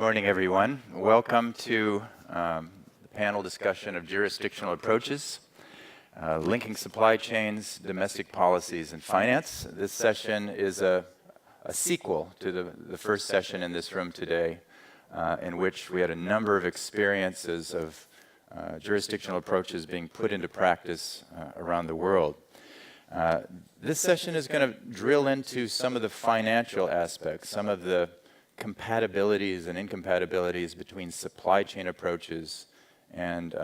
morning, everyone. Welcome to the panel discussion of jurisdictional approaches, linking supply chains, domestic policies, and finance. This session is a sequel to the first session in this room today, in which we had a number of experiences of jurisdictional approaches being put into practice around the world. This session is going to drill into some of the financial aspects, some of the compatibilities and incompatibilities between supply chain approaches and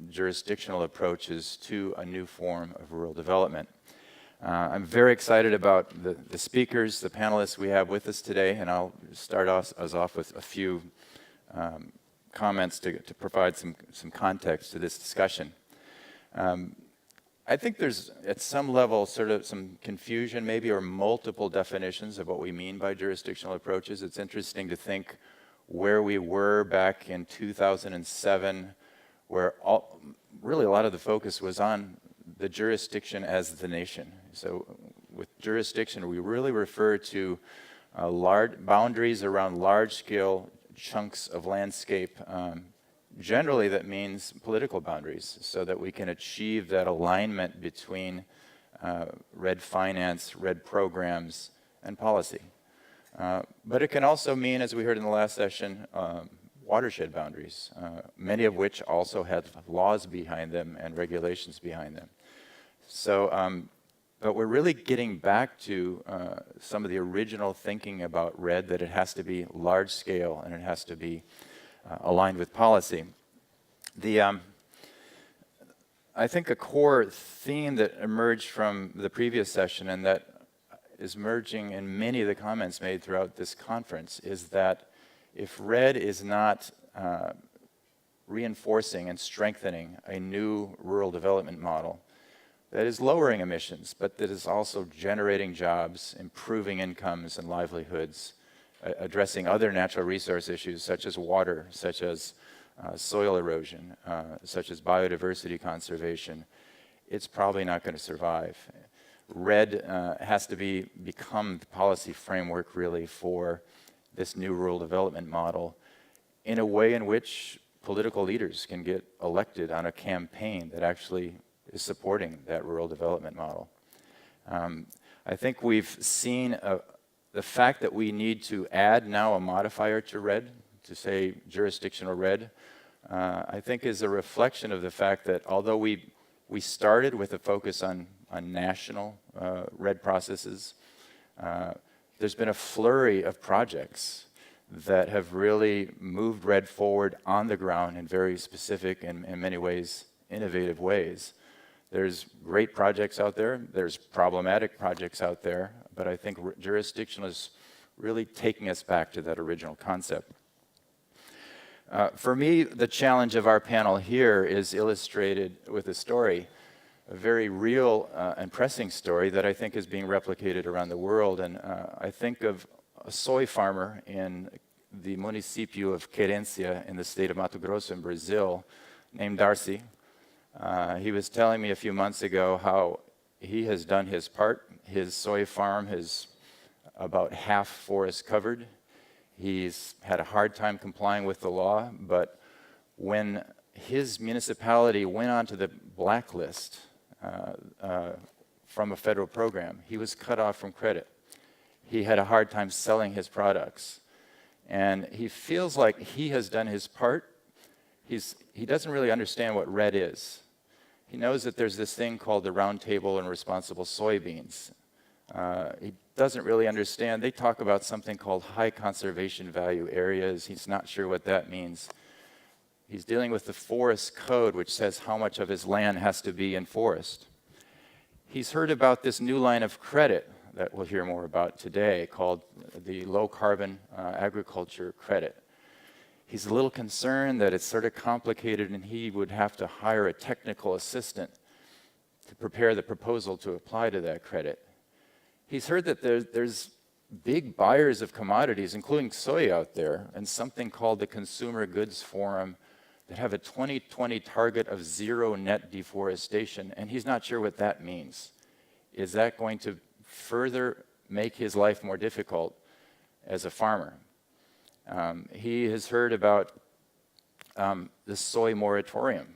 jurisdictional approaches to a new form of rural development. I'm very excited about the speakers, the panelists we have with us today, and I'll start us off with a few comments to provide some context to this discussion. I think there's, at some level, sort of some confusion maybe, or multiple definitions of what we mean by jurisdictional approaches. It's interesting to think where we were back in 2007, where really a lot of the focus was on the jurisdiction as the nation. So with jurisdiction, we really refer to large boundaries around large-scale chunks of landscape. Generally, that means political boundaries, so that we can achieve that alignment between REDD finance, REDD programs, and policy. But it can also mean, as we heard in the last session, watershed boundaries, many of which also have laws behind them and regulations behind them. So, but we're really getting back to some of the original thinking about REDD, that it has to be large scale and it has to be aligned with policy. I think a core theme that emerged from the previous session, and that is emerging in many of the comments made throughout this conference, is that if REDD is not reinforcing and strengthening a new rural development model that is lowering emissions, but that is also generating jobs, improving incomes and livelihoods, addressing other natural resource issues such as water, such as soil erosion, such as biodiversity conservation, it's probably not going to survive. REDD has to become the policy framework really for this new rural development model in a way in which political leaders can get elected on a campaign that actually is supporting that rural development model. I think we've seen the fact that we need to add now a modifier to REDD, to say jurisdictional REDD, I think is a reflection of the fact that although we started with a focus on national REDD processes, there's been a flurry of projects that have really moved REDD forward on the ground in very specific and in many ways innovative ways. There's great projects out there, there's problematic projects out there, but I think jurisdictional is really taking us back to that original concept. For me, the challenge of our panel here is illustrated with a story, a very real and pressing story that I think is being replicated around the world. And I think of a soy farmer in the municipio of Querência in the state of Mato Grosso in Brazil, named Darcy. He was telling me a few months ago how he has done his part. His soy farm is about half forest covered. He's had a hard time complying with the law, but when his municipality went onto the blacklist from a federal program, he was cut off from credit. He had a hard time selling his products. And he feels like he has done his part. He doesn't really understand what REDD is. He knows that there's this thing called the Round Table on Responsible Soybeans. He doesn't really understand. They talk about something called high conservation value areas. He's not sure what that means. He's dealing with the forest code, which says how much of his land has to be in forest. He's heard about this new line of credit that we'll hear more about today called the low carbon agriculture credit. He's a little concerned that it's sort of complicated and he would have to hire a technical assistant to prepare the proposal to apply to that credit. He's heard that there's big buyers of commodities, including soy out there, and something called the Consumer Goods Forum that have a 2020 target of zero net deforestation, and he's not sure what that means. Is that going to further make his life more difficult as a farmer? He has heard about the soy moratorium,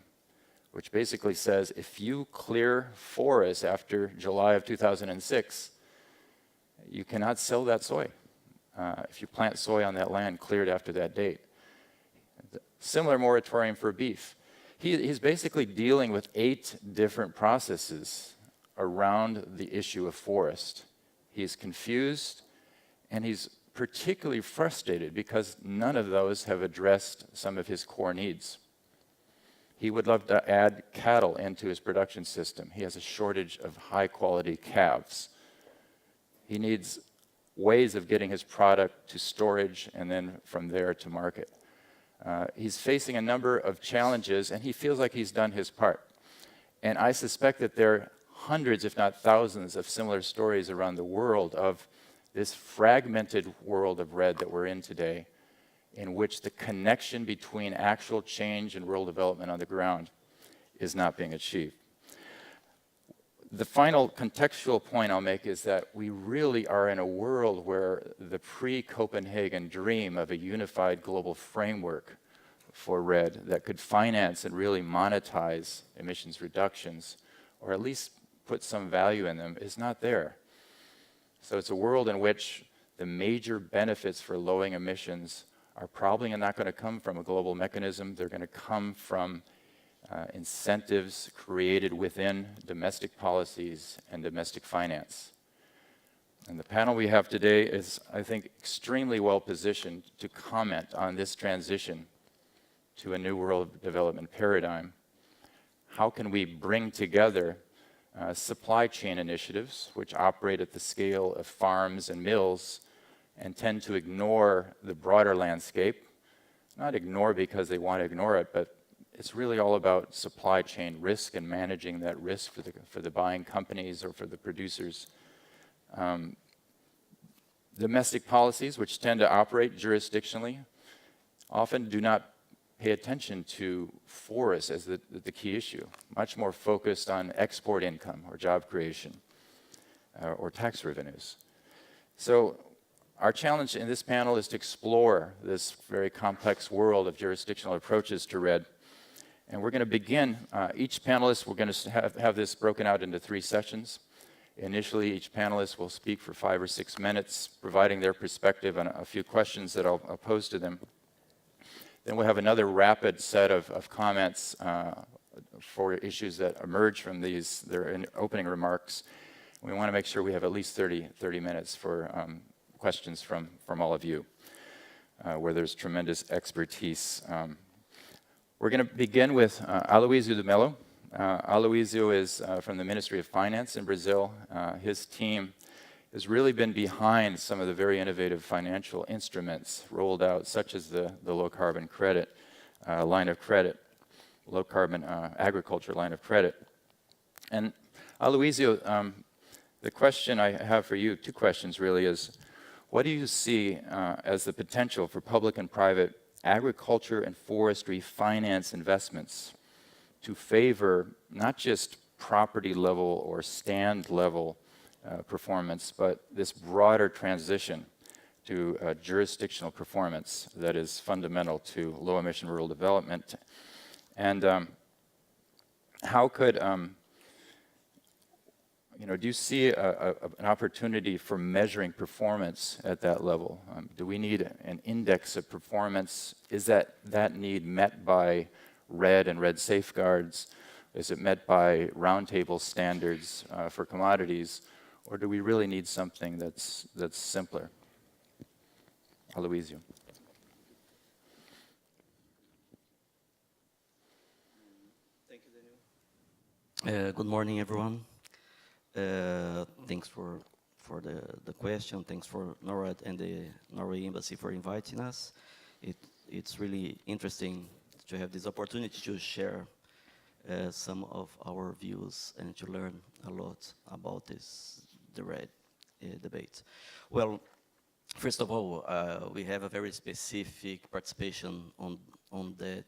which basically says if you clear forests after July of 2006, you cannot sell that soy. If you plant soy on that land cleared after that date. Similar moratorium for beef. He's basically dealing with 8 different processes around the issue of forest. He's confused, and he's particularly frustrated because none of those have addressed some of his core needs. He would love to add cattle into his production system. He has a shortage of high-quality calves. He needs ways of getting his product to storage and then from there to market. He's facing a number of challenges, and he feels like he's done his part. And I suspect that there are hundreds, if not thousands, of similar stories around the world of this fragmented world of REDD that we're in today, in which the connection between actual change and rural development on the ground is not being achieved. The final contextual point I'll make is that we really are in a world where the pre-Copenhagen dream of a unified global framework for REDD that could finance and really monetize emissions reductions, or at least put some value in them, is not there. So it's a world in which the major benefits for lowering emissions are probably not going to come from a global mechanism. They're going to come from incentives created within domestic policies and domestic finance. And the panel we have today is, I think, extremely well positioned to comment on this transition to a new world development paradigm. How can we bring together supply chain initiatives, which operate at the scale of farms and mills and tend to ignore the broader landscape? Not ignore because they want to ignore it, but it's really all about supply chain risk and managing that risk for the buying companies or for the producers. Domestic policies, which tend to operate jurisdictionally, often do not pay attention to forests as the key issue, much more focused on export income or job creation or tax revenues. So our challenge in this panel is to explore this very complex world of jurisdictional approaches to REDD. And we're going to begin, each panelist, we're going to have this broken out into 3 sessions. Initially, each panelist will speak for 5 or 6 minutes, providing their perspective on a few questions that I'll pose to them. Then we'll have another rapid set of comments for issues that emerge from their opening remarks. We want to make sure we have at least 30 minutes for questions from all of you, where there's tremendous expertise. We're going to begin with Aloysio de Mello. Aloysio is from the Ministry of Finance in Brazil. His team has really been behind some of the very innovative financial instruments rolled out, such as the low carbon credit line of credit, low carbon agriculture line of credit. And Aloysio, the question I have for you, 2 questions really, is what do you see as the potential for public and private agriculture and forestry finance investments to favor not just property level or stand level performance, but this broader transition to jurisdictional performance that is fundamental to low emission rural development? And how could, do you see an opportunity for measuring performance at that level? Do we need an index of performance? Is that need met by REDD and REDD safeguards? Is it met by roundtable standards for commodities? Or do we really need something that's simpler? Aloysio. Thank you, Daniel. Good morning, everyone. Thanks for the question. Thanks for NORAD and the Norway Embassy for inviting us. It's really interesting to have this opportunity to share some of our views and to learn a lot about the REDD debate. Well, first of all, we have a very specific participation on that.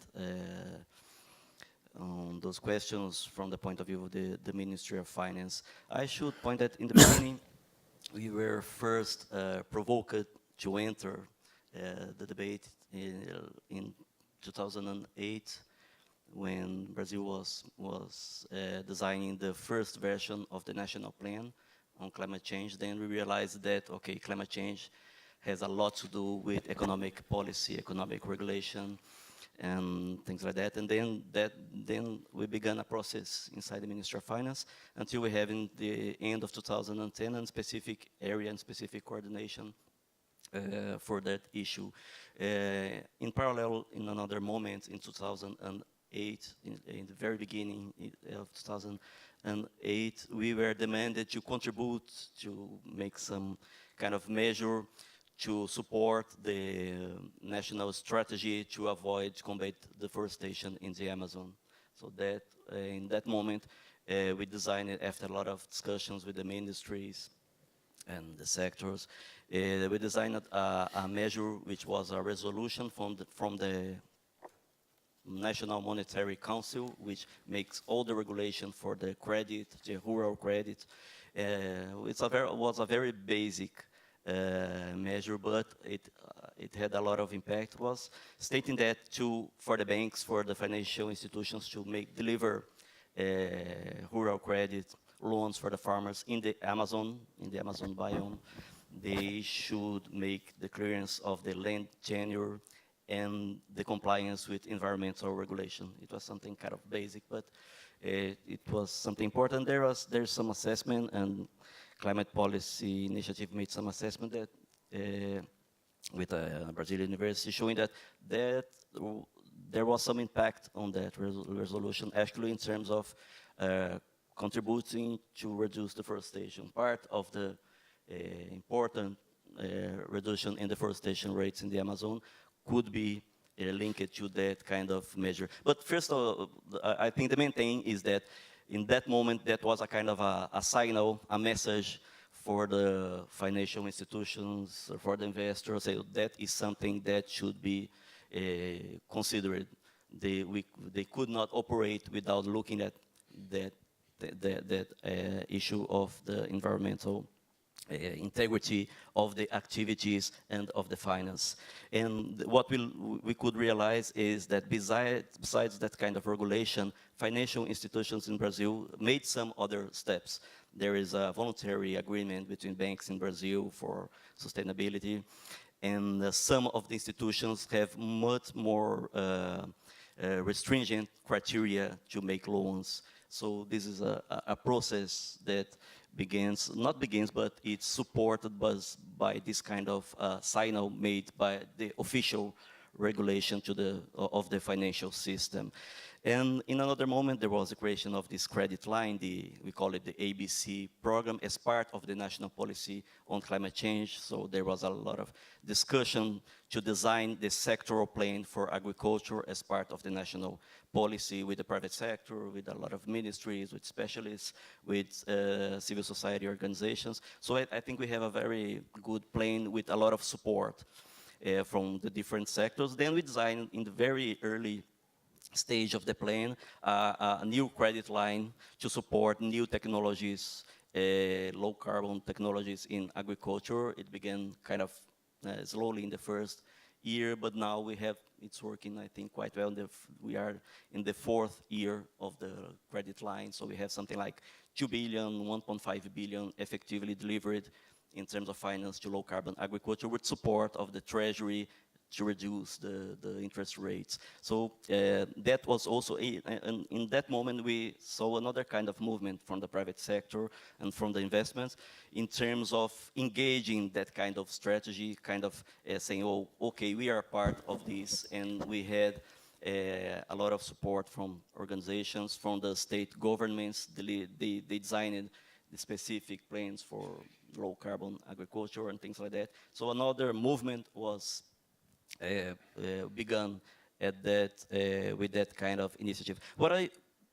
On those questions from the point of view of the Ministry of Finance. I should point that in the beginning, we were first provoked to enter the debate in 2008 when Brazil was designing the first version of the national plan on climate change. Then we realized that, okay, climate change has a lot to do with economic policy, economic regulation, and things like that. And then we began a process inside the Ministry of Finance until we have in the end of 2010 a specific area and specific coordination for that issue. In parallel, in another moment, in 2008, in the very beginning of 2008, we were demanded to contribute to make some kind of measure to support the national strategy to avoid combat deforestation in the Amazon. So that in that moment, we designed it after a lot of discussions with the ministries and the sectors. We designed a measure which was a resolution from the National Monetary Council, which makes all the regulation for the credit, the rural credit. It was a very basic measure, but it had a lot of impact. Was stating that for the banks, for the financial institutions to deliver rural credit loans for the farmers in the Amazon biome, they should make the clearance of the land tenure and the compliance with environmental regulation. It was something kind of basic, but it was something important. There's some assessment, and Climate Policy Initiative made some assessment that with a Brazilian university showing that there was some impact on that resolution, actually in terms of contributing to reduce deforestation. Part of the important reduction in deforestation rates in the Amazon could be linked to that kind of measure. But first of all, I think the main thing is that in that moment, that was a kind of a signal, a message for the financial institutions, for the investors. That is something that should be considered. They could not operate without looking at that issue of the environmental integrity of the activities and of the finance. And what we could realize is that besides that kind of regulation, financial institutions in Brazil made some other steps. There is a voluntary agreement between banks in Brazil for sustainability, and some of the institutions have much more restringent criteria to make loans. So this is a process that but it's supported by this kind of signal made by the official regulation of the financial system. And in another moment, there was the creation of this credit line, we call it the ABC program, as part of the national policy on climate change. So there was a lot of discussion to design the sectoral plan for agriculture as part of the national policy with the private sector, with a lot of ministries, with specialists, with civil society organizations. So I think we have a very good plan with a lot of support from the different sectors. Then we designed in the very early stage of the plan a new credit line to support new technologies, low carbon technologies in agriculture. It began kind of slowly in the first year, but now it's working, I think, quite well. We are in the fourth year of the credit line, so we have something like 2 billion, 1.5 billion effectively delivered in terms of finance to low carbon agriculture with support of the Treasury to reduce the interest rates. So that was also, in that moment, we saw another kind of movement from the private sector and from the investments in terms of engaging that kind of strategy, kind of saying, oh, okay, we are part of this, and we had a lot of support from organizations, from the state governments. They designed the specific plans for low carbon agriculture and things like that. So another movement was begun with that kind of initiative. What I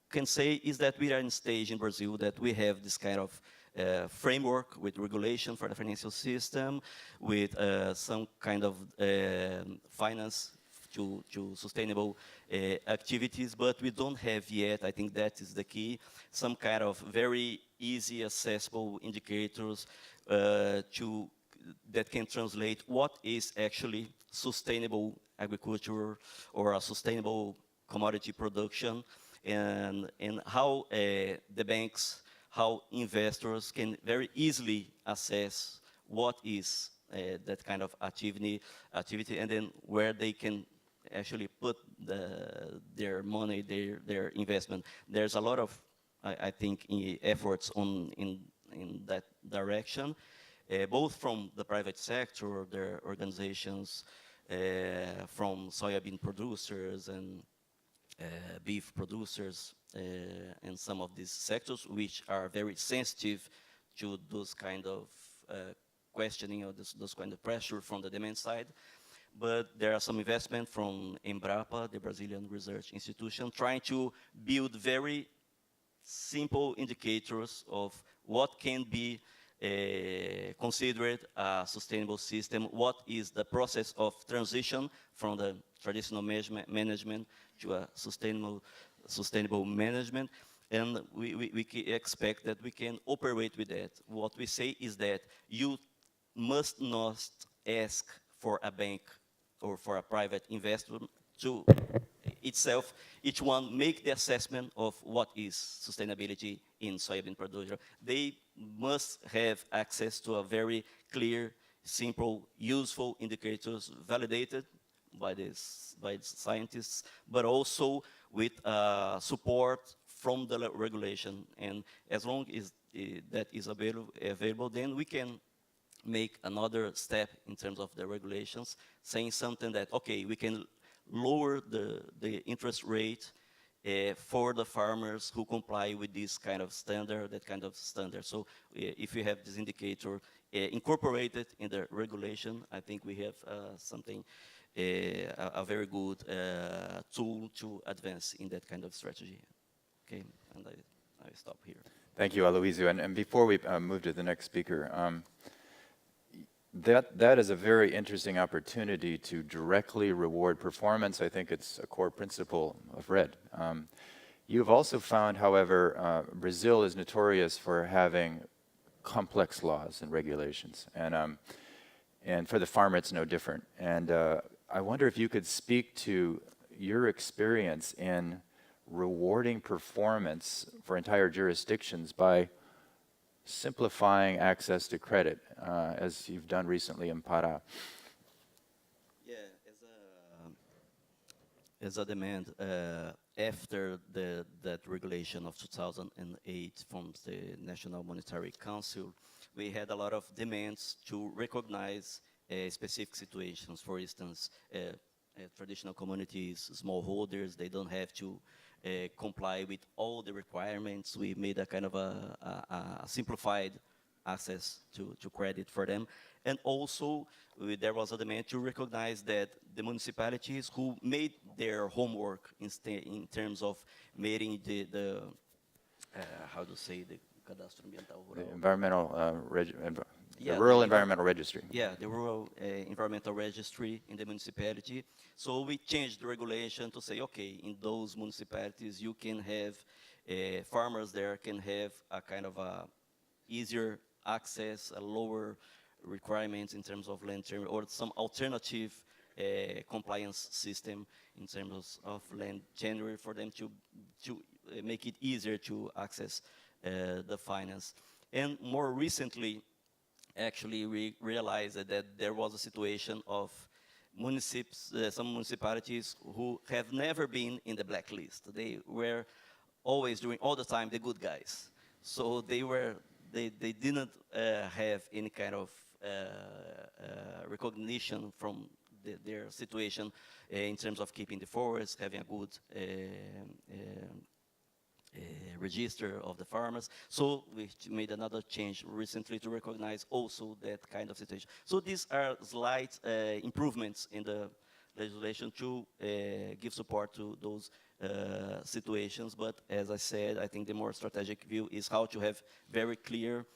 can say is that we are in a stage in Brazil that we have this kind of framework with regulation for the financial system, with some kind of finance to sustainable activities, but we don't have yet, I think that is the key, some kind of very easy accessible indicators to that can translate what is actually sustainable agriculture or a sustainable commodity production, and how the banks, how investors can very easily assess what is that kind of activity, and then where they can actually put their money, their investment. There's a lot of, I think, efforts in that direction, both from the private sector, their organizations, from soybean producers and beef producers, and some of these sectors which are very sensitive to those kind of questioning or those kind of pressure from the demand side. But there are some investment from Embrapa, the Brazilian research institution, trying to build very simple indicators of what can be considered a sustainable system, what is the process of transition from the traditional management to a sustainable management, and we expect that we can operate with that. What we say is that you must not ask for a bank or for a private investor to itself, each one make the assessment of what is sustainability in soybean production. They must have access to a very clear, simple, useful indicators validated by the scientists, but also with support from the regulation. And as long as that is available, then we can make another step in terms of the regulations, saying something that, okay, we can lower the interest rate for the farmers who comply with this kind of standard, that kind of standard. So if we have this indicator incorporated in the regulation, I think we have something, a very good tool to advance in that kind of strategy. Okay, and I stop here. Thank you, Aloysio. And before we move to the next speaker, that is a very interesting opportunity to directly reward performance. I think it's a core principle of REDD. You've also found, however, Brazil is notorious for having complex laws and regulations, and for the farmer it's no different. And I wonder if you could speak to your experience in rewarding performance for entire jurisdictions by simplifying access to credit, as you've done recently in Pará. Yeah, as a demand after that regulation of 2008 from the National Monetary Council, we had a lot of demands to recognize specific situations. For instance, traditional communities, smallholders, they don't have to comply with all the requirements. We made a kind of a simplified access to credit for them. And also, there was a demand to recognize that the municipalities who made their homework in terms of making the how to say, the cadastro ambiental rural. The environmental, Yeah, the Rural Environmental Registry. Yeah, the Rural Environmental Registry in the municipality. So we changed the regulation to say, okay, in those municipalities you can have, farmers there can have a kind of a easier access, a lower requirements in terms of land tenure, or some alternative compliance system in terms of land tenure for them to make it easier to access the finance. And more recently, actually, we realized that there was a situation of some municipalities who have never been in the blacklist. They were always, during all the time, the good guys. So they didn't have any kind of recognition from their situation in terms of keeping the forest, having a good register of the farmers. So we made another change recently to recognize also that kind of situation. So these are slight improvements in the legislation to give support to those situations. But as I said, I think the more strategic view is how to have very clear,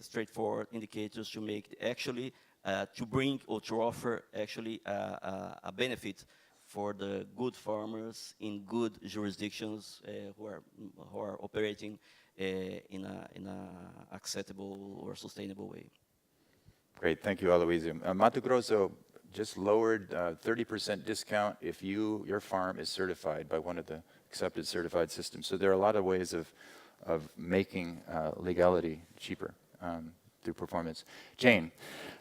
straightforward indicators to make actually, to bring or to offer actually a benefit for the good farmers in good jurisdictions who are operating in a acceptable or sustainable way. Great, thank you, Aloysio. Mato Grosso just lowered 30% discount if your farm is certified by one of the accepted certified systems. So there are a lot of ways of making legality cheaper through performance. Jane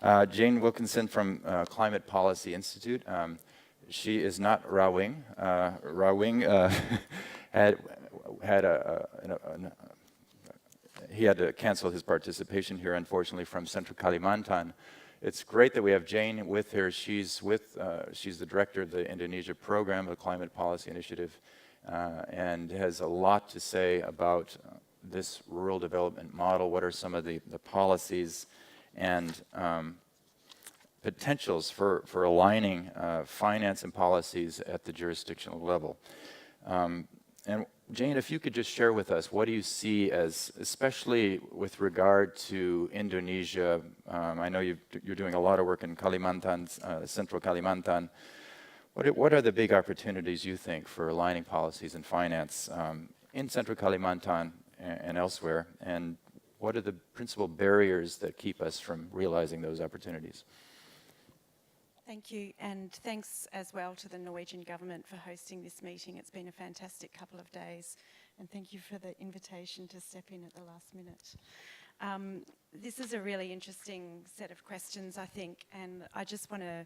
Wilkinson from Climate Policy Institute. She is not Rawing. Rawing he had to cancel his participation here, unfortunately, from Central Kalimantan. It's great that we have Jane with her. She's the director of the Indonesia program of the Climate Policy Initiative, and has a lot to say about this rural development model. What are some of the policies and potentials for aligning finance and policies at the jurisdictional level? And Jane, if you could just share with us, what do you see as, especially with regard to Indonesia? I know you're doing a lot of work in Kalimantan, Central Kalimantan. What are the big opportunities you think for aligning policies and finance in Central Kalimantan and elsewhere? And what are the principal barriers that keep us from realizing those opportunities? Thank you, and thanks as well to the Norwegian government for hosting this meeting. It's been a fantastic couple of days, and thank you for the invitation to step in at the last minute. This is a really interesting set of questions, I think, and I just want to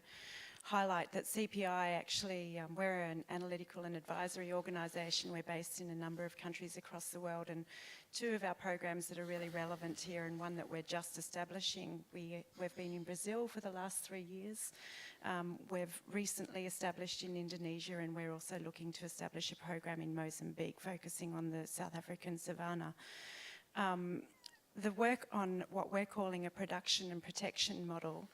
highlight that CPI actually, we're an analytical and advisory organisation. We're based in a number of countries across the world, and two of our programs that are really relevant here, and one that we're just establishing, we've been in Brazil for the last 3 years. We've recently established in Indonesia, and we're also looking to establish a program in Mozambique focusing on the South African savannah. The work on what we're calling a production and protection model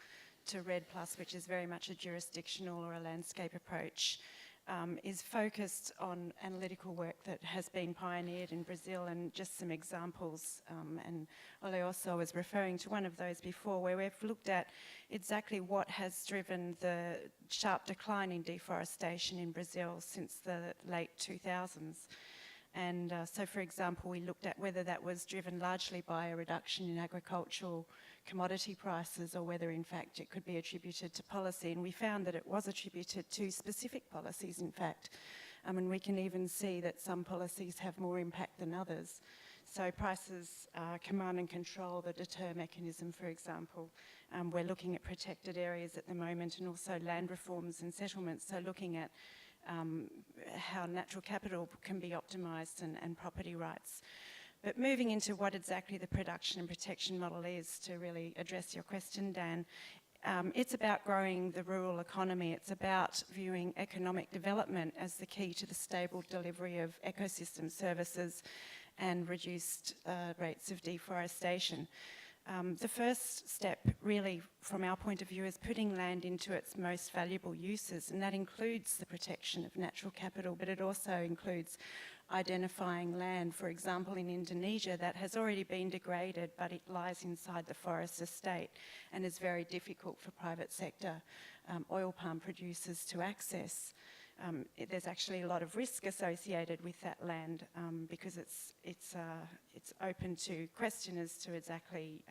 to REDD+, which is very much a jurisdictional or a landscape approach, is focused on analytical work that has been pioneered in Brazil, and just some examples, and Aloysio was referring to one of those before, where we've looked at exactly what has driven the sharp decline in deforestation in Brazil since the late 2000s. And so, for example, we looked at whether that was driven largely by a reduction in agricultural commodity prices, or whether in fact it could be attributed to policy. And we found that it was attributed to specific policies, in fact. And we can even see that some policies have more impact than others. So prices, command and control, the deter mechanism, for example. We're looking at protected areas at the moment, and also land reforms and settlements. So looking at how natural capital can be optimised, and property rights. But moving into what exactly the production and protection model is, to really address your question, Dan, it's about growing the rural economy. It's about viewing economic development as the key to the stable delivery of ecosystem services and reduced rates of deforestation. The first step, really, from our point of view, is putting land into its most valuable uses, and that includes the protection of natural capital, but it also includes identifying land, for example, in Indonesia, that has already been degraded, but it lies inside the forest estate and is very difficult for private sector oil palm producers to access. There's actually a lot of risk associated with that land, because it's open to question as to exactly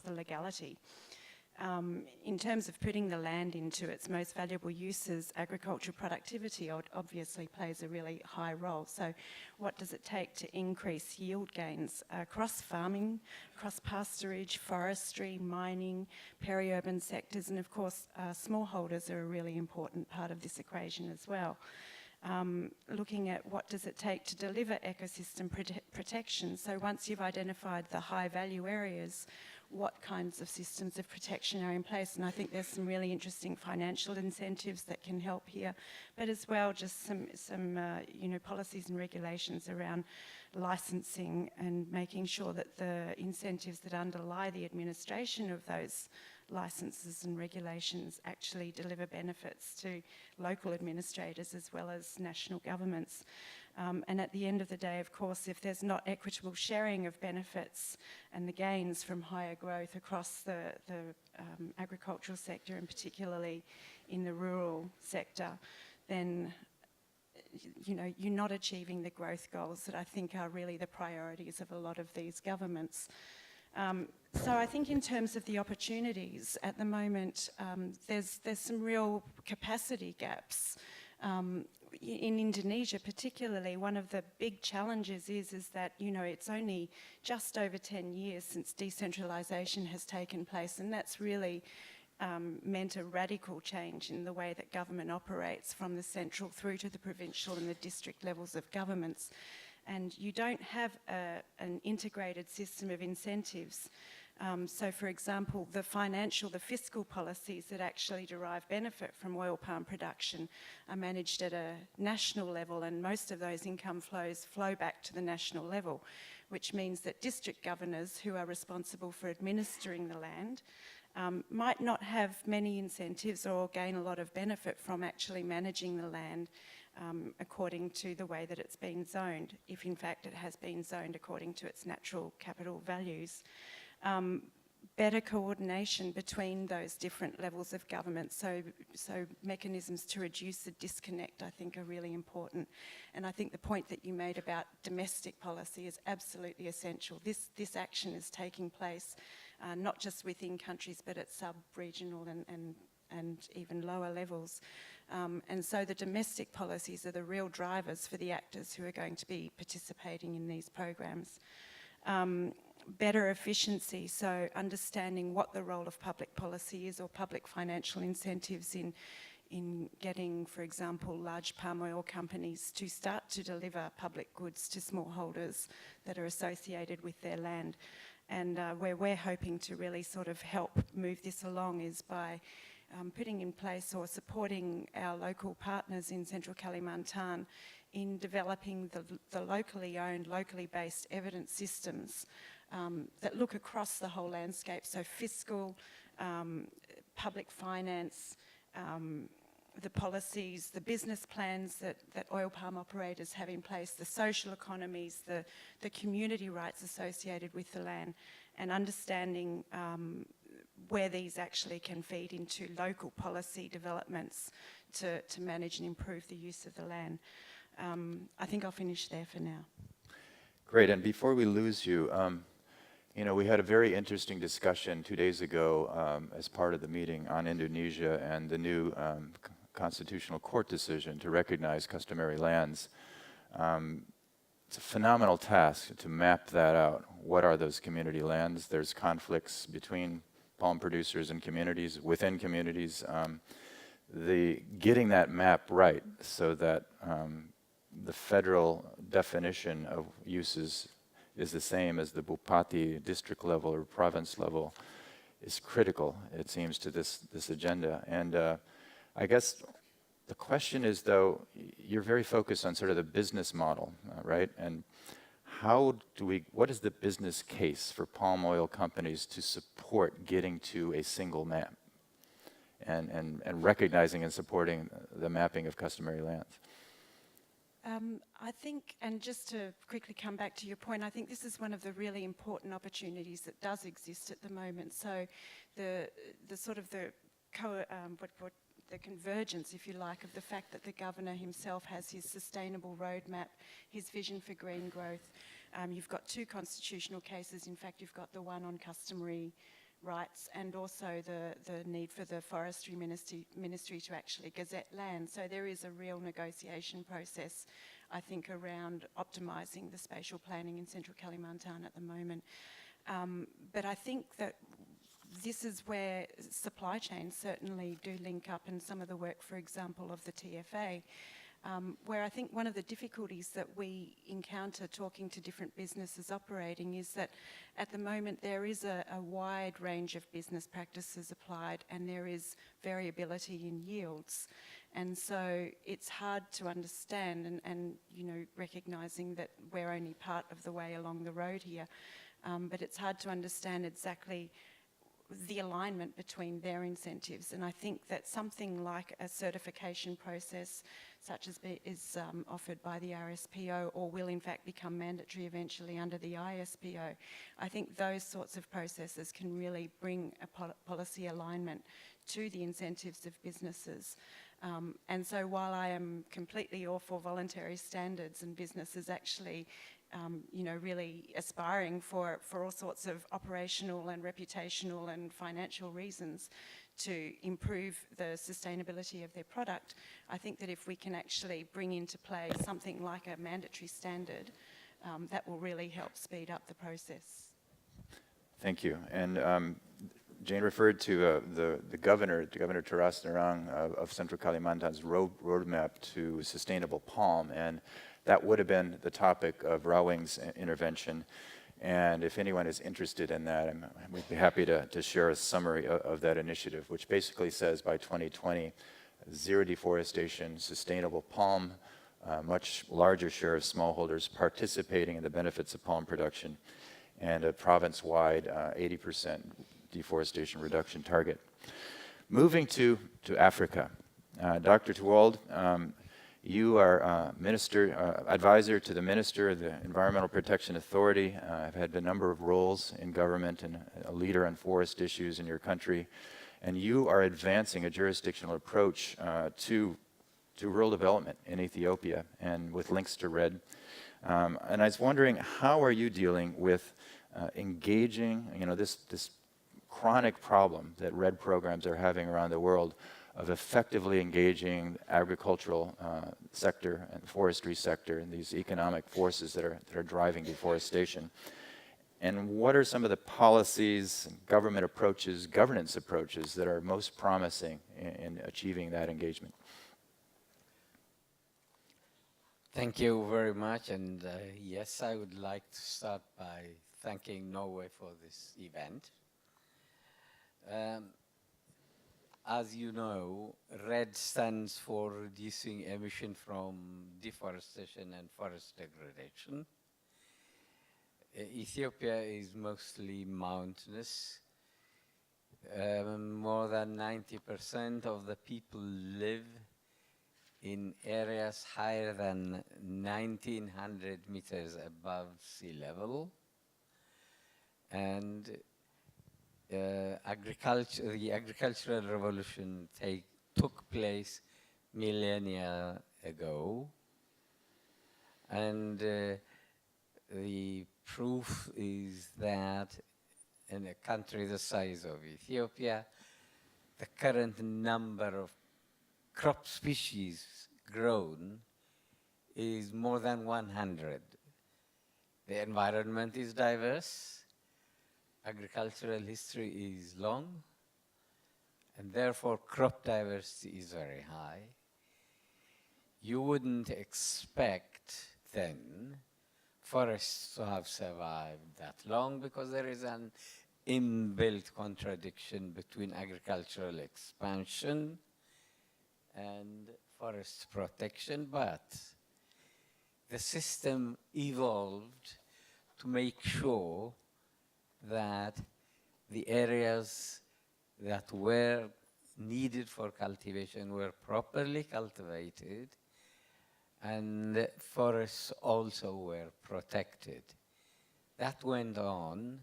the legality. In terms of putting the land into its most valuable uses, agricultural productivity obviously plays a really high role. So what does it take to increase yield gains across farming, across pasturage, forestry, mining, peri-urban sectors, and of course smallholders are a really important part of this equation as well. Looking at what does it take to deliver ecosystem protection. So once you've identified the high value areas, what kinds of systems of protection are in place? And I think there's some really interesting financial incentives that can help here, but as well just some policies and regulations around licensing, and making sure that the incentives that underlie the administration of those licenses and regulations actually deliver benefits to local administrators as well as national governments. And at the end of the day, of course, if there's not equitable sharing of benefits and the gains from higher growth across the agricultural sector, and particularly in the rural sector, then you're not achieving the growth goals that I think are really the priorities of a lot of these governments. So I think in terms of the opportunities at the moment, there's some real capacity gaps. In Indonesia particularly, one of the big challenges is that, you know, it's only just over 10 years since decentralisation has taken place, and that's really meant a radical change in the way that government operates from the central through to the provincial and the district levels of governments. And you don't have an integrated system of incentives. So, for example, the fiscal policies that actually derive benefit from oil palm production are managed at a national level, and most of those income flows flow back to the national level, which means that district governors who are responsible for administering the land might not have many incentives or gain a lot of benefit from actually managing the land according to the way that it's been zoned, if in fact it has been zoned according to its natural capital values. Better coordination between those different levels of government, so mechanisms to reduce the disconnect, I think, are really important. And I think the point that you made about domestic policy is absolutely essential. This action is taking place not just within countries, but at sub-regional and even lower levels. And so the domestic policies are the real drivers for the actors who are going to be participating in these programs. Better efficiency, so understanding what the role of public policy is or public financial incentives in getting, for example, large palm oil companies to start to deliver public goods to smallholders that are associated with their land. And where we're hoping to really sort of help move this along is by putting in place or supporting our local partners in Central Kalimantan in developing the locally owned, locally based evidence systems that look across the whole landscape, so fiscal, public finance, the policies, the business plans that oil palm operators have in place, the social economies, the community rights associated with the land, and understanding where these actually can feed into local policy developments to manage and improve the use of the land. I think I'll finish there for now. Great, and before we lose you, you know, we had a very interesting discussion 2 days ago as part of the meeting on Indonesia and the new Constitutional Court decision to recognize customary lands. It's a phenomenal task to map that out. What are those community lands? There's conflicts between palm producers and communities, within communities. Getting that map right so that the federal definition of uses is the same as the Bupati district level or province level is critical, it seems, to this agenda. And I guess the question is, though, you're very focused on sort of the business model, right? And what is the business case for palm oil companies to support getting to a single map and recognizing and supporting the mapping of customary lands? I think, and just to quickly come back to your point, I think this is one of the really important opportunities that does exist at the moment. So the sort of the convergence, if you like, of the fact that the governor himself has his sustainable roadmap, his vision for green growth. You've got 2 constitutional cases. In fact, you've got the one on customary rights and also the need for the forestry ministry to actually gazette land. So there is a real negotiation process, I think, around optimising the spatial planning in Central Kalimantan at the moment. But I think that this is where supply chains certainly do link up, and some of the work, for example, of the TFA, where I think one of the difficulties that we encounter talking to different businesses operating is that at the moment there is a wide range of business practices applied, and there is variability in yields. And so it's hard to understand, and you know, recognising that we're only part of the way along the road here, but it's hard to understand exactly the alignment between their incentives. And I think that something like a certification process, such as is offered by the RSPO, or will in fact become mandatory eventually under the ISPO, I think those sorts of processes can really bring a policy alignment to the incentives of businesses. And so while I am completely all for voluntary standards and businesses actually you know, really aspiring for all sorts of operational and reputational and financial reasons to improve the sustainability of their product. I think that if we can actually bring into play something like a mandatory standard, that will really help speed up the process. Thank you. And Jane referred to the governor, Governor Taras Narang of Central Kalimantan's roadmap to sustainable palm, and that would have been the topic of Rawing's intervention. And if anyone is interested in that, we'd be happy to share a summary of that initiative, which basically says by 2020, zero deforestation, sustainable palm, much larger share of smallholders participating in the benefits of palm production, and a province-wide 80% deforestation reduction target. Moving to Africa. Dr. Tuwald, you are advisor to the Minister of the Environmental Protection Authority. I've had a number of roles in government and a leader on forest issues in your country. And you are advancing a jurisdictional approach to rural development in Ethiopia and with links to REDD. And I was wondering, how are you dealing with engaging, you know, this chronic problem that REDD programs are having around the world of effectively engaging the agricultural sector and forestry sector and these economic forces that are driving deforestation? And what are some of the policies, government approaches, governance approaches that are most promising in achieving that engagement? Thank you very much. And yes, I would like to start by thanking Norway for this event. As you know, REDD stands for reducing emission from deforestation and forest degradation. Ethiopia is mostly mountainous. More than 90% of the people live in areas higher than 1,900 meters above sea level. And the agricultural revolution took place millennia ago. And the proof is that in a country the size of Ethiopia, the current number of crop species grown is more than 100. The environment is diverse, agricultural history is long, and therefore crop diversity is very high. You wouldn't expect then forests to have survived that long because there is an inbuilt contradiction between agricultural expansion and forest protection, but the system evolved to make sure that the areas that were needed for cultivation were properly cultivated and forests also were protected. That went on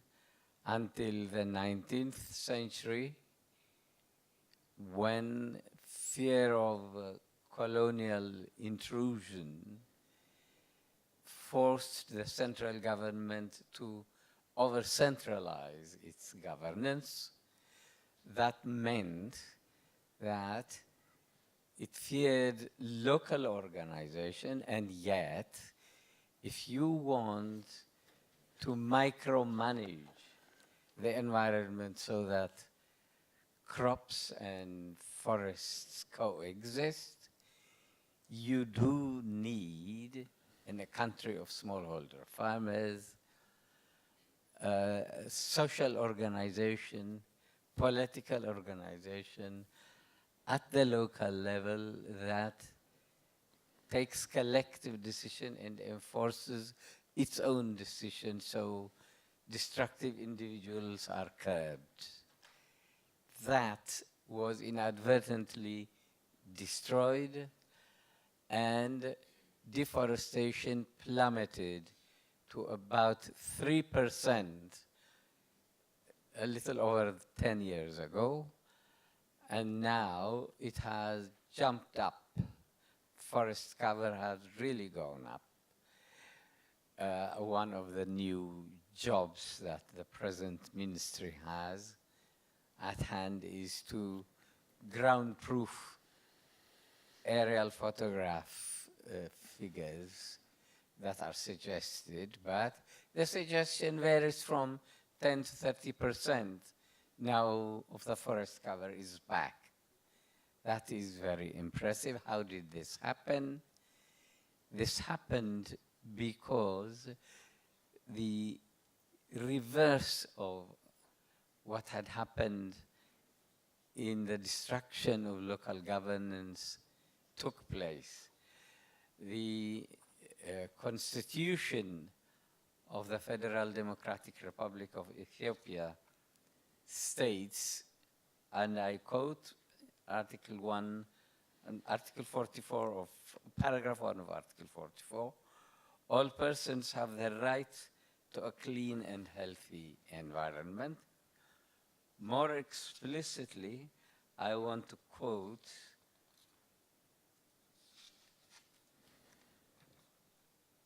until the 19th century, when fear of colonial intrusion forced the central government to over-centralize its governance. That meant that it feared local organization, and yet, if you want to micromanage the environment so that crops and forests coexist, you do need, in a country of smallholder farmers, social organization, political organization at the local level that takes collective decision and enforces its own decision, so destructive individuals are curbed. That was inadvertently destroyed, and deforestation plummeted to about 3% a little over 10 years ago, and now it has jumped up. Forest cover has really gone up. one of the new jobs that the present ministry has at hand is to ground-proof aerial photograph figures that are suggested, but the suggestion varies from 10 to 30% now of the forest cover is back. That is very impressive. How did this happen? This happened because the reverse of what had happened in the destruction of local governance took place. The constitution of the Federal Democratic Republic of Ethiopia states, and I quote Article 1 and Article 44 of paragraph 1 of Article 44, all persons have the right to a clean and healthy environment. More explicitly, I want to quote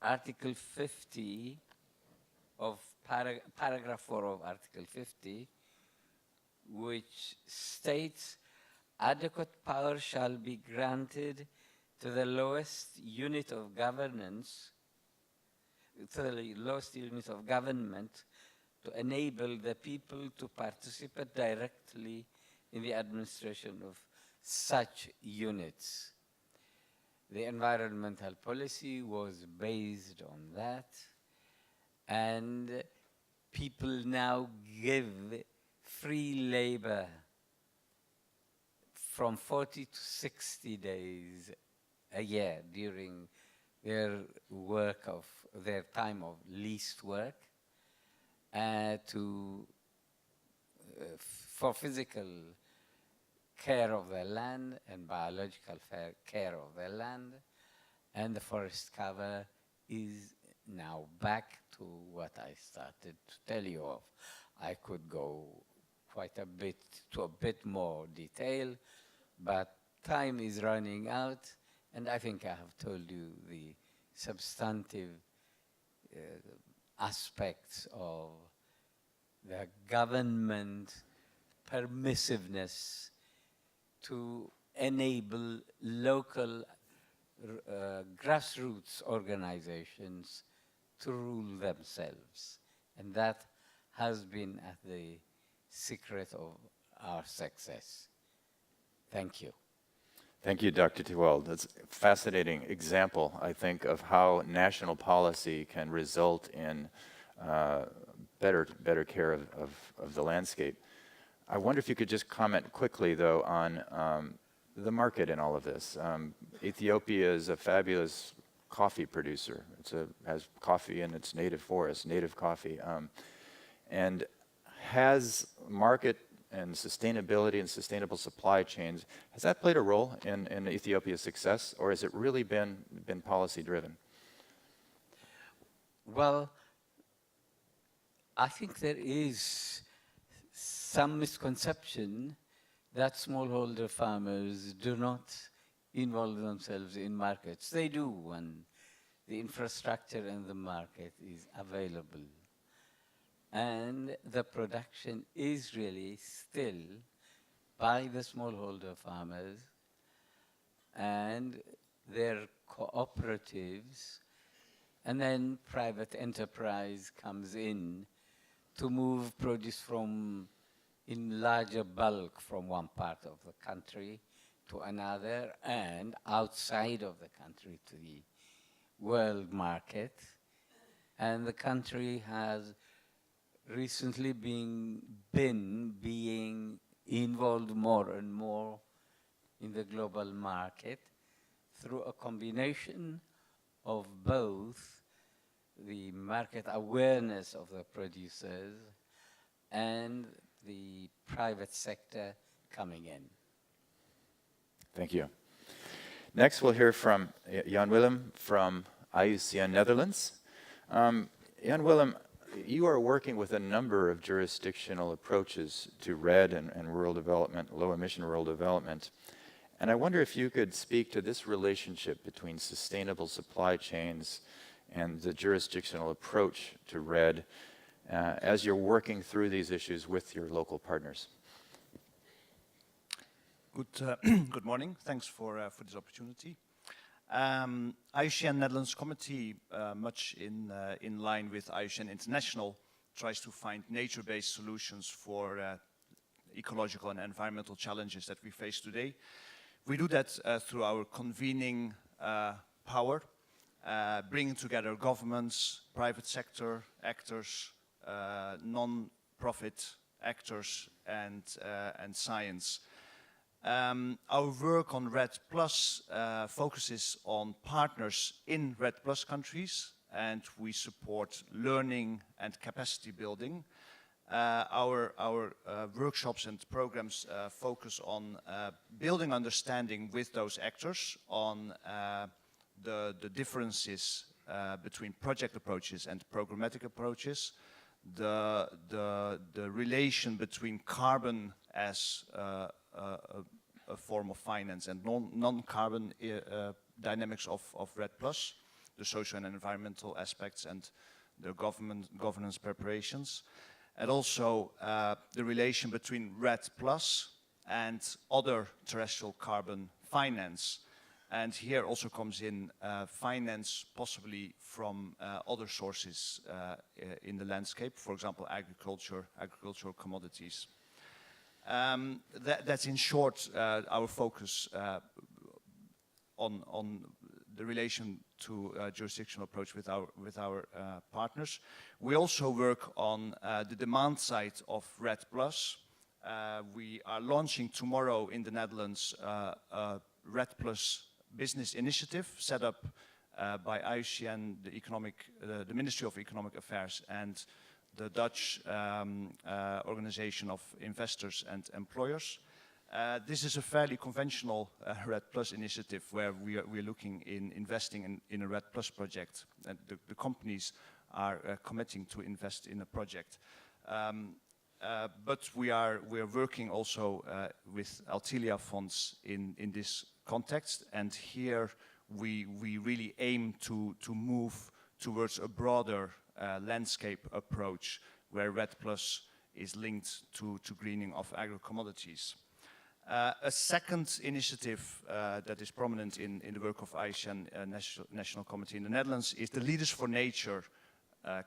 Article 50 of paragraph 4 of Article 50, which states, adequate power shall be granted to the lowest unit of governance, to the lowest unit of government, to enable the people to participate directly in the administration of such units. The environmental policy was based on that, and people now give free labor from 40 to 60 days a year during their work of their time of least work for physical care of the land and biological care of the land, and the forest cover is now back to what I started to tell you of. I could go quite a bit to a bit more detail, but time is running out, and I think I have told you the substantive aspects of the government permissiveness to enable local grassroots organizations to rule themselves. And that has been at the secret of our success. Thank you. Thank you, Dr. Tiwald. That's a fascinating example, I think, of how national policy can result in better care of the landscape. I wonder if you could just comment quickly, though, on the market in all of this. Ethiopia is a fabulous coffee producer. It has coffee in its native forest, native coffee. And has market and sustainability and sustainable supply chains, has that played a role in Ethiopia's success, or has it really been policy-driven? Well, I think there is some misconception that smallholder farmers do not involve themselves in markets. They do when the infrastructure and the market is available. And the production is really still by the smallholder farmers and their cooperatives, and then private enterprise comes in to move produce from in larger bulk from one part of the country to another and outside of the country to the world market. And the country has recently been being involved more and more in the global market through a combination of both the market awareness of the producers and the private sector coming in. Thank you. Next, we'll hear from Jan Willem from IUCN Netherlands. Jan Willem, you are working with a number of jurisdictional approaches to REDD and rural development, low-emission rural development. And I wonder if you could speak to this relationship between sustainable supply chains and the jurisdictional approach to REDD as you're working through these issues with your local partners? Good morning. Thanks for this opportunity. IUCN Netherlands Committee, much in line with IUCN International, tries to find nature-based solutions for ecological and environmental challenges that we face today. We do that through our convening power, bringing together governments, private sector actors, non-profit actors, and science. Our work on REDD Plus focuses on partners in REDD Plus countries, and we support learning and capacity building. Our workshops and programs focus on building understanding with those actors on the differences between project approaches and programmatic approaches, the relation between carbon as a form of finance and non-carbon dynamics of REDD Plus, the social and environmental aspects and the governance preparations, and also the relation between REDD Plus and other terrestrial carbon finance. And here also comes in finance possibly from other sources in the landscape, for example, agricultural commodities. That's in short our focus on the relation to jurisdictional approach with our partners. We also work on the demand side of REDD Plus. We are launching tomorrow in the Netherlands a REDD Plus business initiative set up by IUCN, the Ministry of Economic Affairs, and the Dutch Organization of Investors and Employers. This is a fairly conventional REDD Plus initiative where we are looking in investing in a REDD Plus project, and the companies are committing to invest in a project. But we are working also with Altilia funds in this context, and here we really aim to move towards a broader landscape approach where REDD Plus is linked to greening of agro-commodities. A second initiative that is prominent in the work of IUCN National Committee in the Netherlands is the Leaders for Nature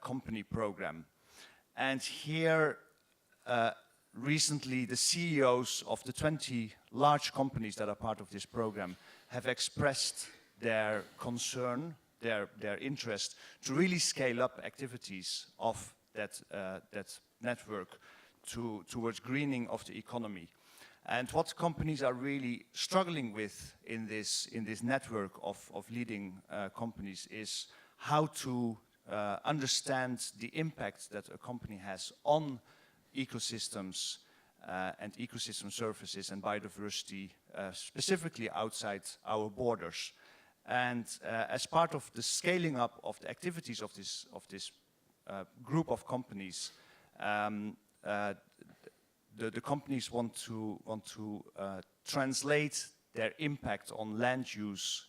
company program. And here recently the CEOs of the 20 large companies that are part of this program have expressed their concern, their interest to really scale up activities of that network towards greening of the economy. And what companies are really struggling with in this network of leading companies is how to understand the impact that a company has on ecosystems and ecosystem services and biodiversity, specifically outside our borders. And as part of the scaling up of the activities of this group of companies, the companies want to translate their impact on land use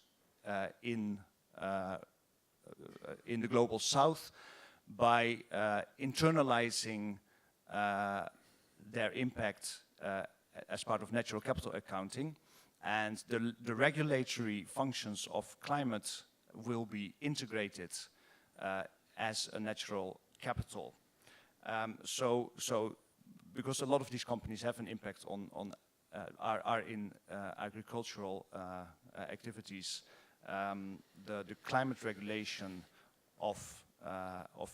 in the global south by internalizing their impact as part of natural capital accounting, and the regulatory functions of climate will be integrated as a natural capital. So because a lot of these companies have an impact are in agricultural activities, the climate regulation of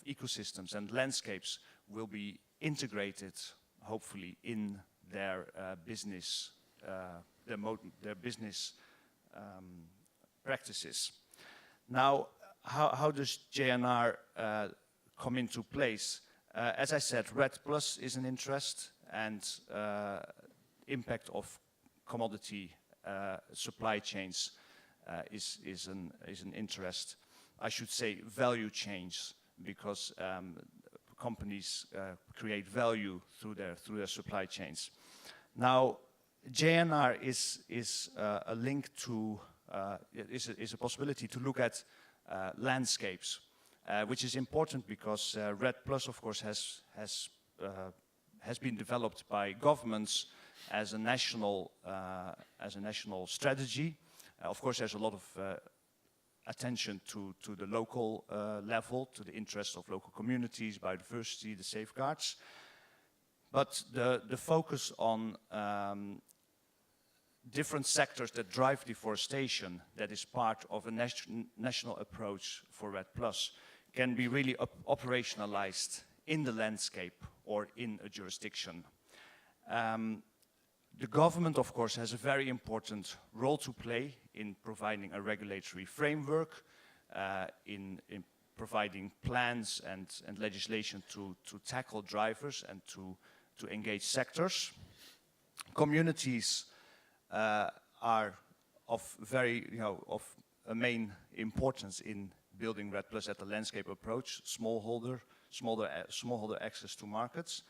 ecosystems and landscapes will be integrated, hopefully, in their business practices. Now, how does JNR come into place? As I said, REDD Plus is an interest, and impact of commodity supply chains is an interest. I should say value chains, because companies create value through their supply chains. Now, JNR is a link to is a possibility to look at landscapes. which is important because REDD Plus, of course, has been developed by governments as a national strategy. Of course, there's a lot of attention to the local level, to the interests of local communities, biodiversity, the safeguards. But the focus on different sectors that drive deforestation, that is part of a national approach for REDD Plus, can be really operationalized in the landscape or in a jurisdiction. The government, of course, has a very important role to play in providing a regulatory framework, in providing plans and legislation to tackle drivers and to engage sectors. Communities are of of a main importance in building REDD Plus at the landscape approach, smallholder access to markets,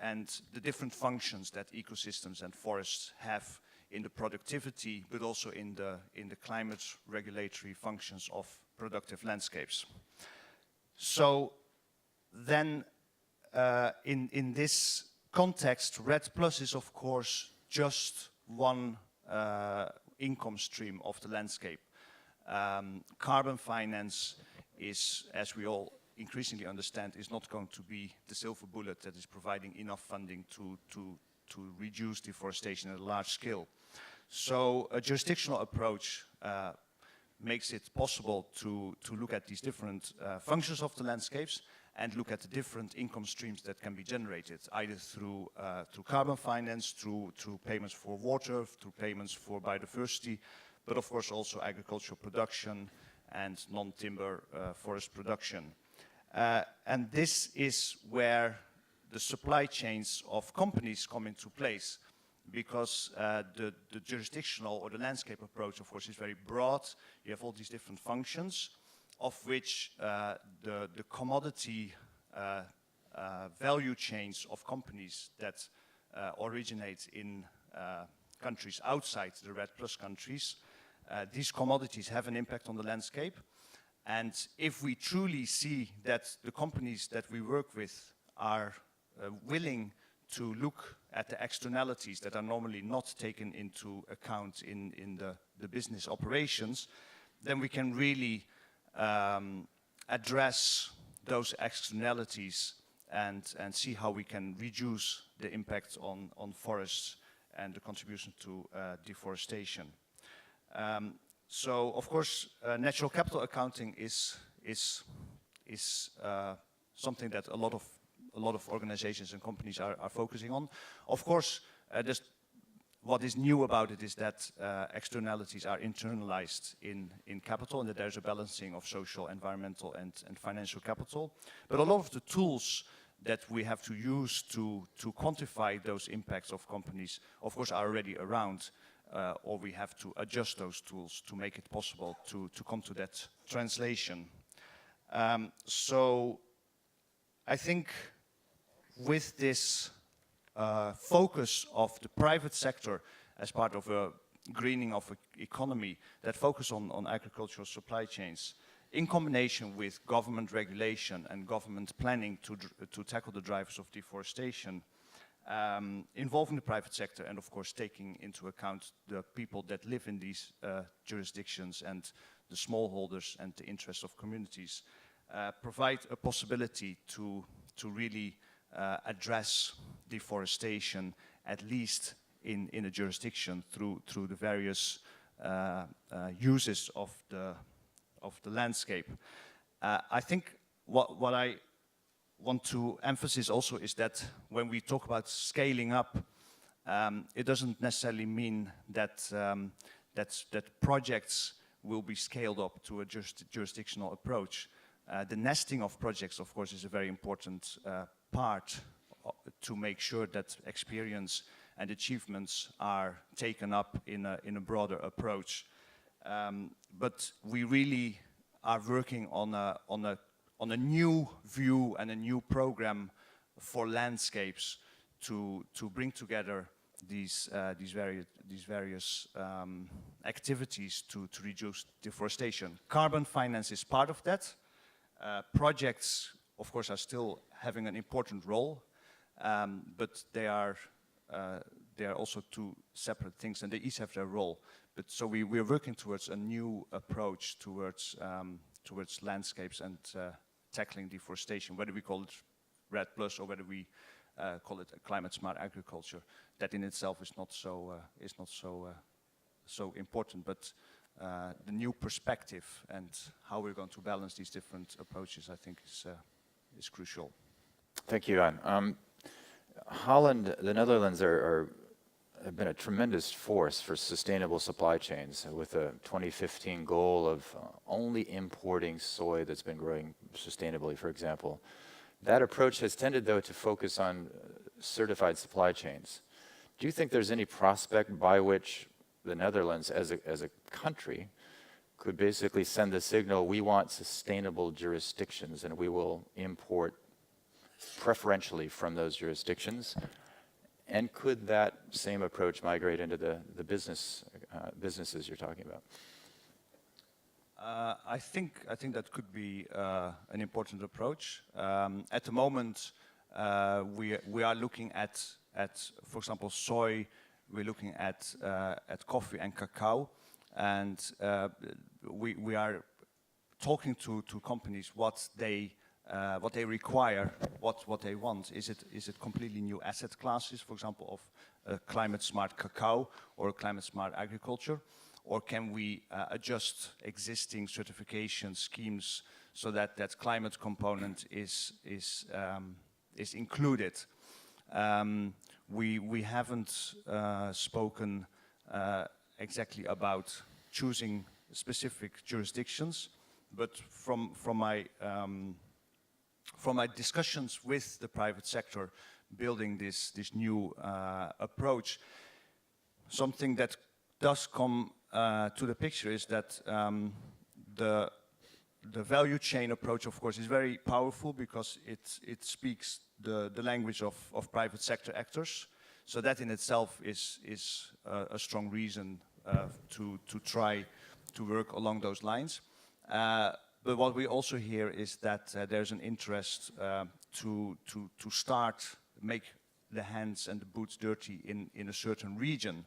and the different functions that ecosystems and forests have in the productivity, but also in the climate regulatory functions of productive landscapes. So then, in this context, REDD Plus is of course just one income stream of the landscape. Carbon finance is, as we all increasingly understand, is not going to be the silver bullet that is providing enough funding to reduce deforestation at a large scale. So a jurisdictional approach makes it possible to look at these different functions of the landscapes and look at the different income streams that can be generated, either through carbon finance, through payments for water, through payments for biodiversity, but of course also agricultural production and non-timber forest production. And this is where the supply chains of companies come into place, because the jurisdictional or the landscape approach, of course, is very broad. You have all these different functions, of which the commodity value chains of companies that originate in countries outside the REDD Plus countries, these commodities have an impact on the landscape. And if we truly see that the companies that we work with are willing to look at the externalities that are normally not taken into account in the business operations, then we can really address those externalities and see how we can reduce the impact on forests and the contribution to deforestation. So, of course, natural capital accounting is something that a lot of organizations and companies are focusing on. Of course, what is new about it is that externalities are internalized in capital, and that there's a balancing of social, environmental, and financial capital. But a lot of the tools that we have to use to quantify those impacts of companies, of course, are already around. Or we have to adjust those tools to make it possible to come to that translation. So I think with this focus of the private sector as part of a greening of an economy, that focus on agricultural supply chains, in combination with government regulation and government planning to tackle the drivers of deforestation, involving the private sector, and of course taking into account the people that live in these jurisdictions and the smallholders and the interests of communities, provide a possibility to really address deforestation, at least in a jurisdiction, through the various uses of the landscape. I think what I want to emphasize also is that when we talk about scaling up, it doesn't necessarily mean that that projects will be scaled up to a jurisdictional approach. The nesting of projects, of course, is a very important part to make sure that experience and achievements are taken up in a broader approach. But we really are working on a new view and a new program for landscapes to bring together these various activities to reduce deforestation. Carbon finance is part of that. Projects, of course, are still having an important role, but they are also two separate things, and they each have their role. But so we're working towards a new approach towards landscapes and tackling deforestation, whether we call it REDD Plus or whether we call it a climate smart agriculture. That in itself is not so important, but the new perspective and how we're going to balance these different approaches, I think, is crucial. Thank you, Jan. Holland, the Netherlands have been a tremendous force for sustainable supply chains with a 2015 goal of only importing soy that's been growing sustainably, for example. That approach has tended, though, to focus on certified supply chains. Do you think there's any prospect by which the Netherlands as a country could basically send the signal, we want sustainable jurisdictions and we will import preferentially from those jurisdictions? And could that same approach migrate into the businesses you're talking about? I think that could be an important approach. At the moment, we are looking at, for example, soy. We're looking at coffee and cacao, and we are talking to companies what they require, what they want. Is it completely new asset classes, for example, of climate smart cacao or climate smart agriculture, or can we adjust existing certification schemes so that that climate component is included? We haven't spoken exactly about choosing specific jurisdictions, but from my discussions with the private sector, building this new approach, something that does come to the picture is that the value chain approach, of course, is very powerful because it speaks the language of private sector actors. So that in itself is a strong reason to try to work along those lines. But what we also hear is that there's an interest to make the hands and the boots dirty in a certain region,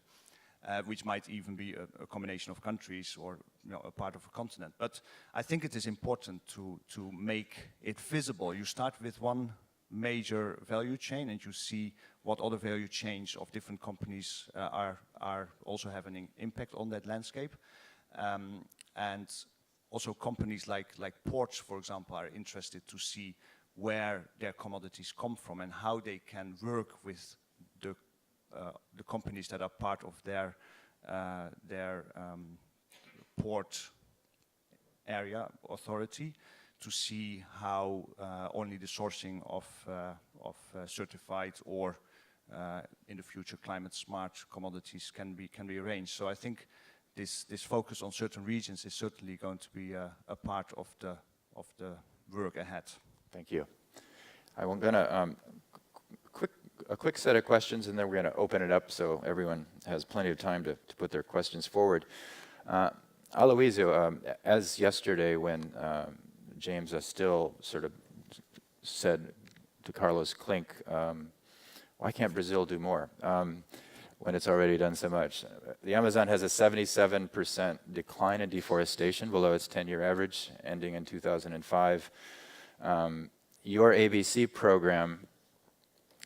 which might even be a combination of countries or a part of a continent. But I think it is important to make it visible. You start with one major value chain and you see what other value chains of different companies are also having an impact on that landscape. And also companies like ports, for example, are interested to see where their commodities come from and how they can work with the companies that are part of their port area authority, to see how only the sourcing of certified or in the future climate smart commodities can be arranged. So I think this focus on certain regions is certainly going to be a part of the work ahead. Thank you. I'm going to a quick set of questions, and then we're going to open it up so everyone has plenty of time to put their questions forward. Aloisio, as yesterday when James Still sort of said to Carlos Klink, why can't Brazil do more when it's already done so much? The Amazon has a 77% decline in deforestation below its 10-year average, ending in 2005. Your ABC program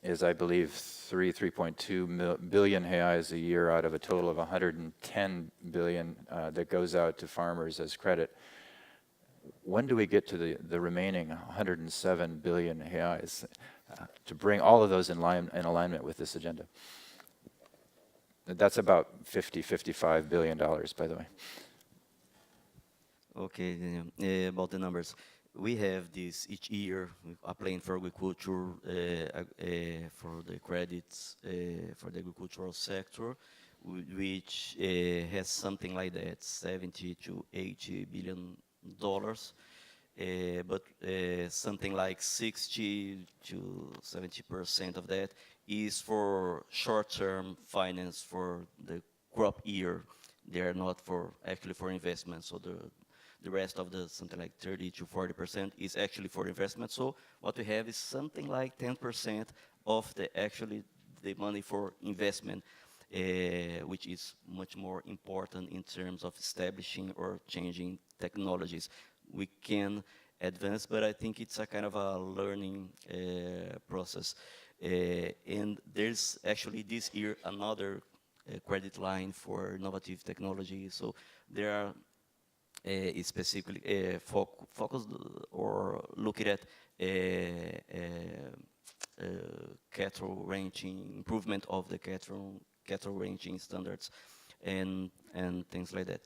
is, I believe, 3.2 billion reais a year out of a total of 110 billion that goes out to farmers as credit. When do we get to the remaining 107 billion reais to bring all of those in alignment with this agenda? That's about $55 billion, by the way. Okay, about the numbers. We have this each year, a plan for agriculture, for the credits for the agricultural sector, which has something like that, 70 to 80 billion dollars, but something like 60 to 70% of that is for short-term finance for the crop year. They are not for actually for investment. So the rest of the something like 30 to 40% is actually for investment. So what we have is something like 10% of the money for investment, which is much more important in terms of establishing or changing technologies. We can advance, but I think it's a kind of a learning process. And there's actually this year another credit line for innovative technology. So there are specifically focused or looking at cattle ranching, improvement of the cattle ranching standards, and things like that.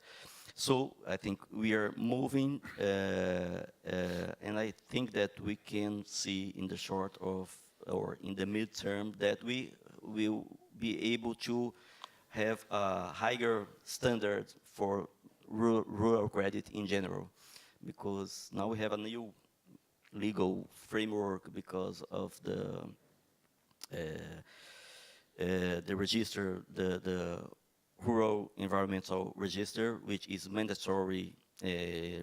So I think we are moving, and I think that we can see in the short of or in the midterm that we will be able to have a higher standard for rural credit in general, because now we have a new legal framework because of the register, the Rural Environmental Register, which is mandatory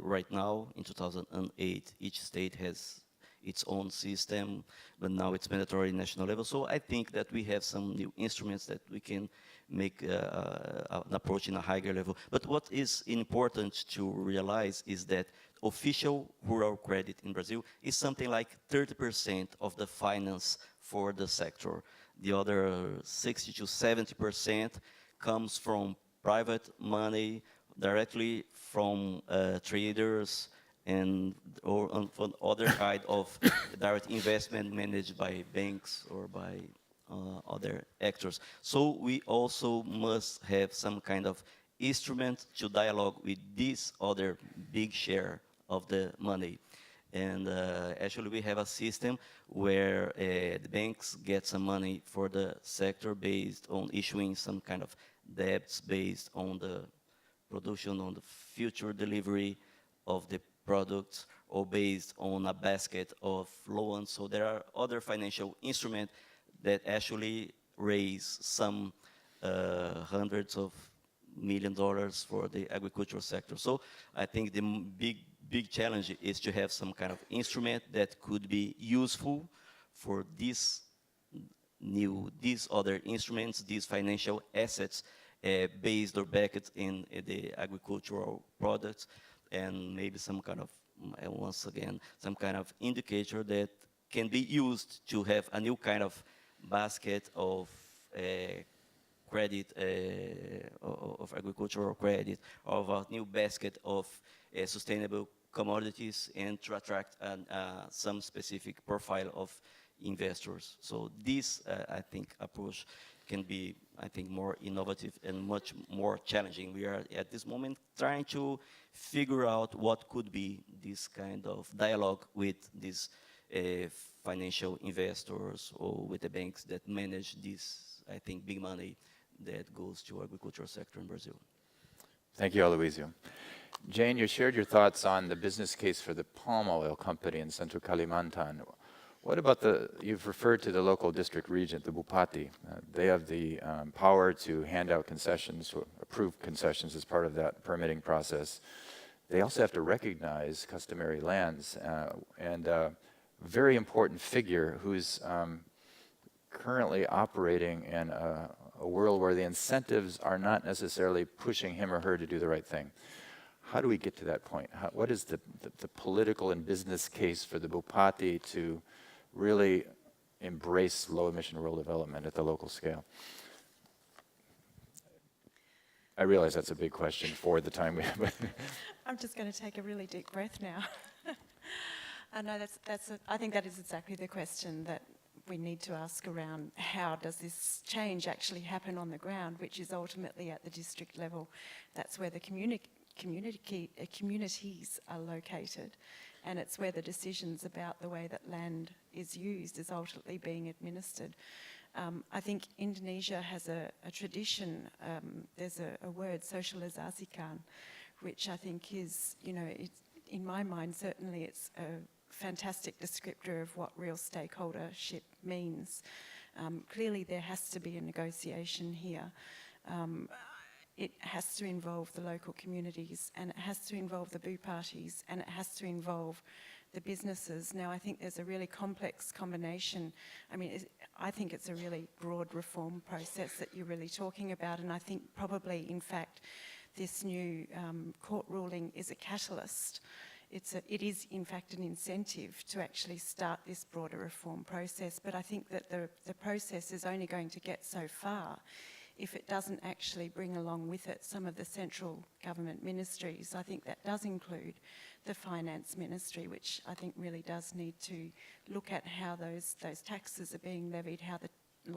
right now. In 2008, each state has its own system, but now it's mandatory national level. So I think that we have some new instruments that we can make an approach in a higher level. But what is important to realize is that official rural credit in Brazil is something like 30% of the finance for the sector. The other 60 to 70% comes from private money, directly from traders, and or on other kind of direct investment managed by banks or by other actors. So we also must have some kind of instrument to dialogue with this other big share of the money. And actually we have a system where the banks get some money for the sector based on issuing some kind of debts based on the production, on the future delivery of the products, or based on a basket of loans. So there are other financial instruments that actually raise some hundreds of $1 million for the agricultural sector. So I think the big challenge is to have some kind of instrument that could be useful for these other instruments, these financial assets based or backed in the agricultural products, and maybe some kind of, once again, some kind of indicator that can be used to have a new kind of basket of credit, of agricultural credit, of a new basket of sustainable commodities, and to attract some specific profile of investors. So this, I think, approach can be, I think, more innovative and much more challenging. We are at this moment trying to figure out what could be this kind of dialogue with these financial investors or with the banks that manage this, I think, big money that goes to agricultural sector in Brazil. Thank you, Aloysio. Jane, you shared your thoughts on the business case for the palm oil company in Central Kalimantan. What about you've referred to the local district regent, the Bupati. They have the power to hand out concessions, or approve concessions as part of that permitting process. They also have to recognize customary lands, and a very important figure who's currently operating in a world where the incentives are not necessarily pushing him or her to do the right thing. How do we get to that point? What is the political and business case for the Bupati to really embrace low-emission rural development at the local scale? I realize that's a big question for the time we have. I'm just going to take a really deep breath now. I think that is exactly the question that we need to ask around how does this change actually happen on the ground, which is ultimately at the district level. That's where the communities are located, and it's where the decisions about the way that land is used is ultimately being administered. I think Indonesia has a tradition, there's a word, socialisasikan, which I think is, in my mind, certainly it's a fantastic descriptor of what real stakeholdership means. Clearly there has to be a negotiation here. it has to involve the local communities, and it has to involve the boo parties, and it has to involve the businesses. Now, I think there's a really complex combination. I mean, I think it's a really broad reform process that you're really talking about, and I think probably, in fact, this new court ruling is a catalyst. It is, in fact, an incentive to actually start this broader reform process, but I think that the process is only going to get so far if it doesn't actually bring along with it some of the central government ministries. I think that does include the Finance Ministry, which I think really does need to look at how those taxes are being levied, how the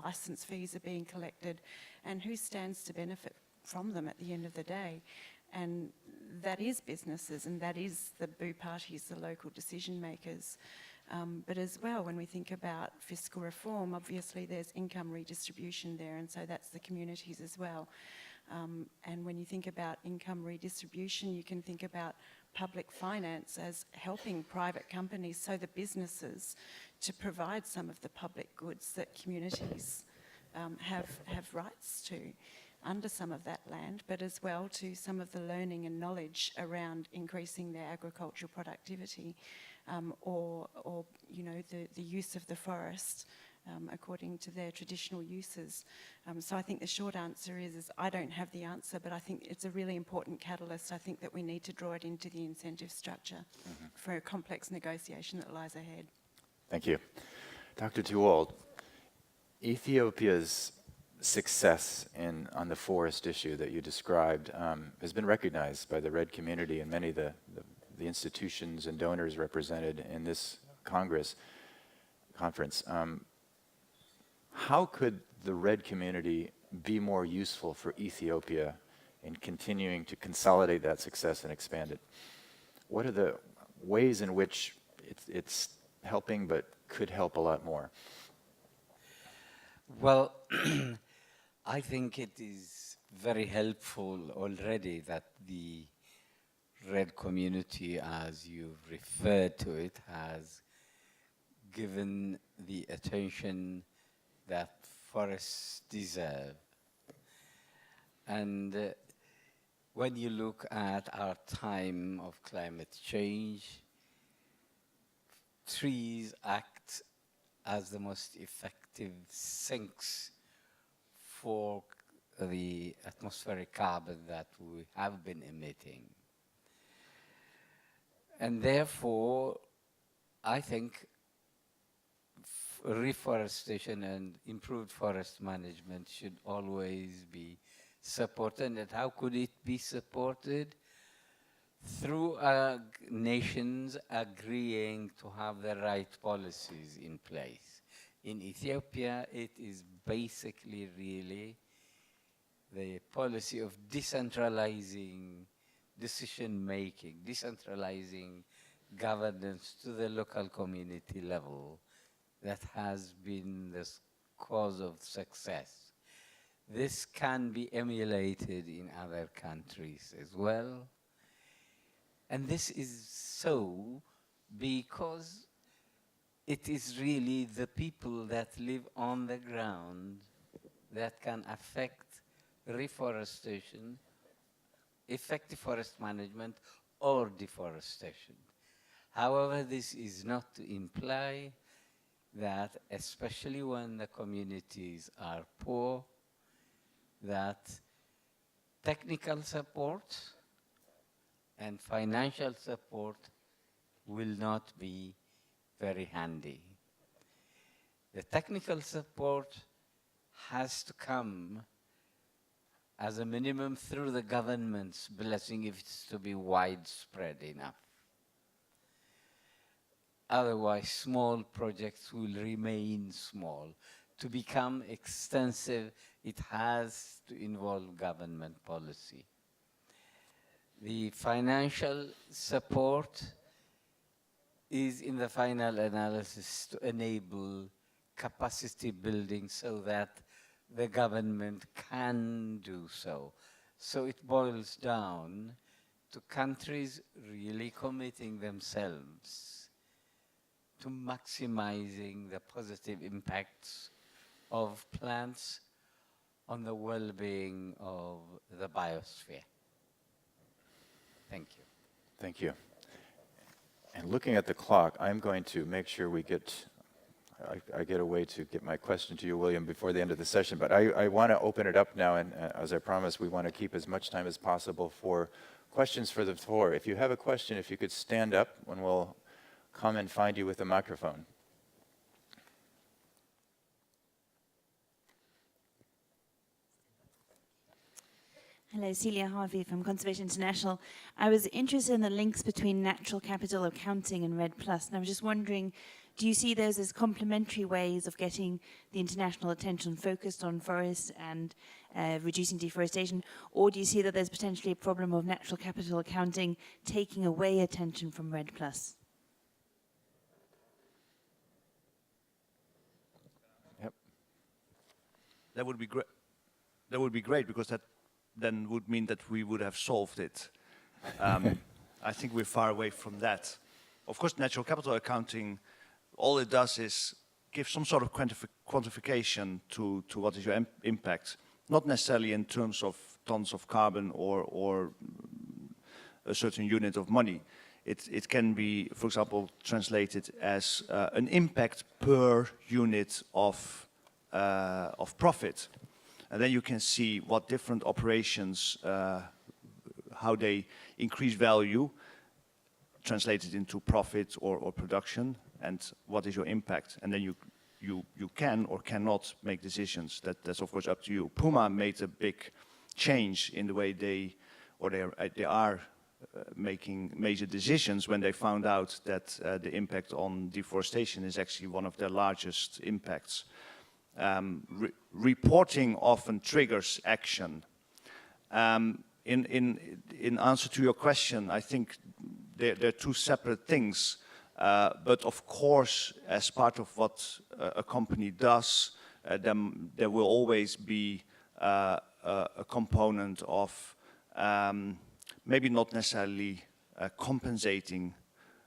licence fees are being collected, and who stands to benefit from them at the end of the day. And that is businesses, and that is the boo parties, the local decision makers. But as well, when we think about fiscal reform, obviously there's income redistribution there, and so that's the communities as well. And when you think about income redistribution, you can think about public finance as helping private companies, so the businesses, to provide some of the public goods that communities have rights to under some of that land, but as well to some of the learning and knowledge around increasing their agricultural productivity, or you know, the use of the forest according to their traditional uses. So I think the short answer is I don't have the answer, but I think it's a really important catalyst. I think that we need to draw it into the incentive structure for a complex negotiation that lies ahead. Thank you. Dr. Tuold, Ethiopia's success on the forest issue that you described has been recognized by the REDD community and many of the institutions and donors represented in this conference. How could the REDD community be more useful for Ethiopia in continuing to consolidate that success and expand it? What are the ways in which it's helping but could help a lot more? Well, I think it is very helpful already that the REDD community, as you've referred to it, has given the attention that forests deserve. And when you look at our time of climate change, trees act as the most effective sinks for the atmospheric carbon that we have been emitting. And therefore, I think reforestation and improved forest management should always be supported. And how could it be supported? Through nations agreeing to have the right policies in place. In Ethiopia, it is basically really the policy of decentralizing decision-making, decentralizing governance to the local community level that has been the cause of success. This can be emulated in other countries as well. And this is so because it is really the people that live on the ground that can affect reforestation, effective forest management, or deforestation. However, this is not to imply that, especially when the communities are poor, that technical support and financial support will not be very handy. The technical support has to come as a minimum through the government's blessing if it's to be widespread enough. Otherwise, small projects will remain small. To become extensive, it has to involve government policy. The financial support is in the final analysis to enable capacity building so that the government can do so. So it boils down to countries really committing themselves to maximizing the positive impacts of plants on the well-being of the biosphere. Thank you. Thank you. And looking at the clock, I'm going to make sure we get, I get a way to get my question to you, William, before the end of the session. But I want to open it up now, and as I promised, we want to keep as much time as possible for questions for the floor. If you have a question, if you could stand up, and we'll come and find you with a microphone. Hello, Celia Harvey from Conservation International. I was interested in the links between natural capital accounting and REDD+, and I was just wondering, do you see those as complementary ways of getting the international attention focused on forests and reducing deforestation, or do you see that there's potentially a problem of natural capital accounting taking away attention from REDD+? Yep. That would be great. That would be great, because that then would mean that we would have solved it. I think we're far away from that. Of course, natural capital accounting, all it does is give some sort of quantification to what is your impact, not necessarily in terms of tons of carbon or a certain unit of money. It can be, for example, translated as an impact per unit of profit. And then you can see what different operations, how they increase value, translated into profit or production, and what is your impact. And then you can or cannot make decisions. That's of course up to you. Puma made a big change in the way they are making major decisions when they found out that the impact on deforestation is actually one of their largest impacts. Reporting often triggers action. In answer to your question, I think they're two separate things. But of course, as part of what a company does, there will always be a component of maybe not necessarily compensating,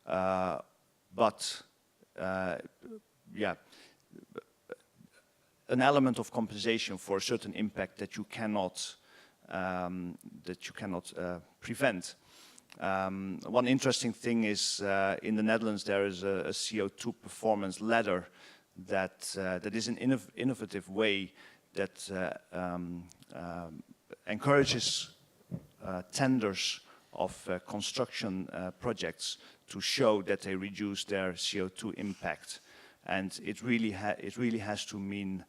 but yeah, an element of compensation for a certain impact that you cannot prevent. One interesting thing is in the Netherlands there is a CO2 performance ladder that is an innovative way that encourages tenders of construction projects to show that they reduce their CO2 impact. And it really has to mean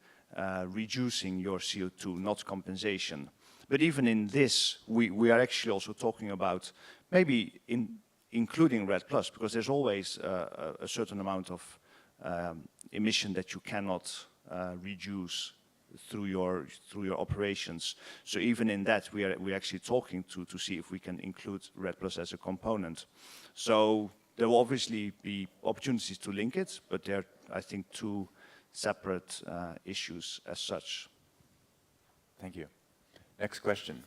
reducing your CO2, not compensation. But even in this, we are actually also talking about maybe including REDD+, because there's always a certain amount of emission that you cannot reduce through your operations. So even in that, we're actually talking to see if we can include REDD+ as a component. So there will obviously be opportunities to link it, but they're, I think, two separate issues as such. Thank you. Next question.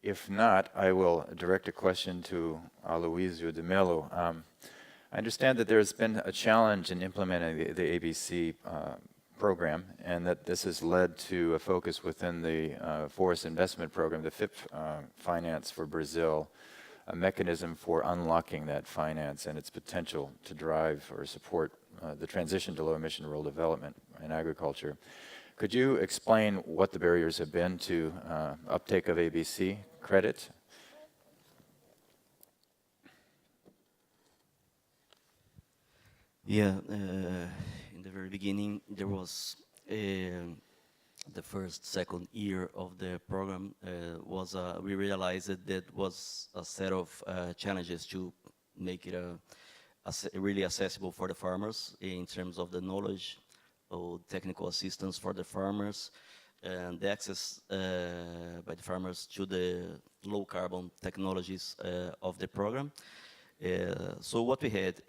If not, I will direct a question to Aloysio de Mello. I understand that there's been a challenge in implementing the ABC program, and that this has led to a focus within the Forest Investment Program, the FIP finance for Brazil, a mechanism for unlocking that finance and its potential to drive or support the transition to low-emission rural development in agriculture. Could you explain what the barriers have been to uptake of ABC credit? Yeah, in the very beginning, there was the first, second year of the program we realized that was a set of challenges to make it really accessible for the farmers in terms of the knowledge or technical assistance for the farmers and the access by the farmers to the low carbon technologies of the program. So what we had,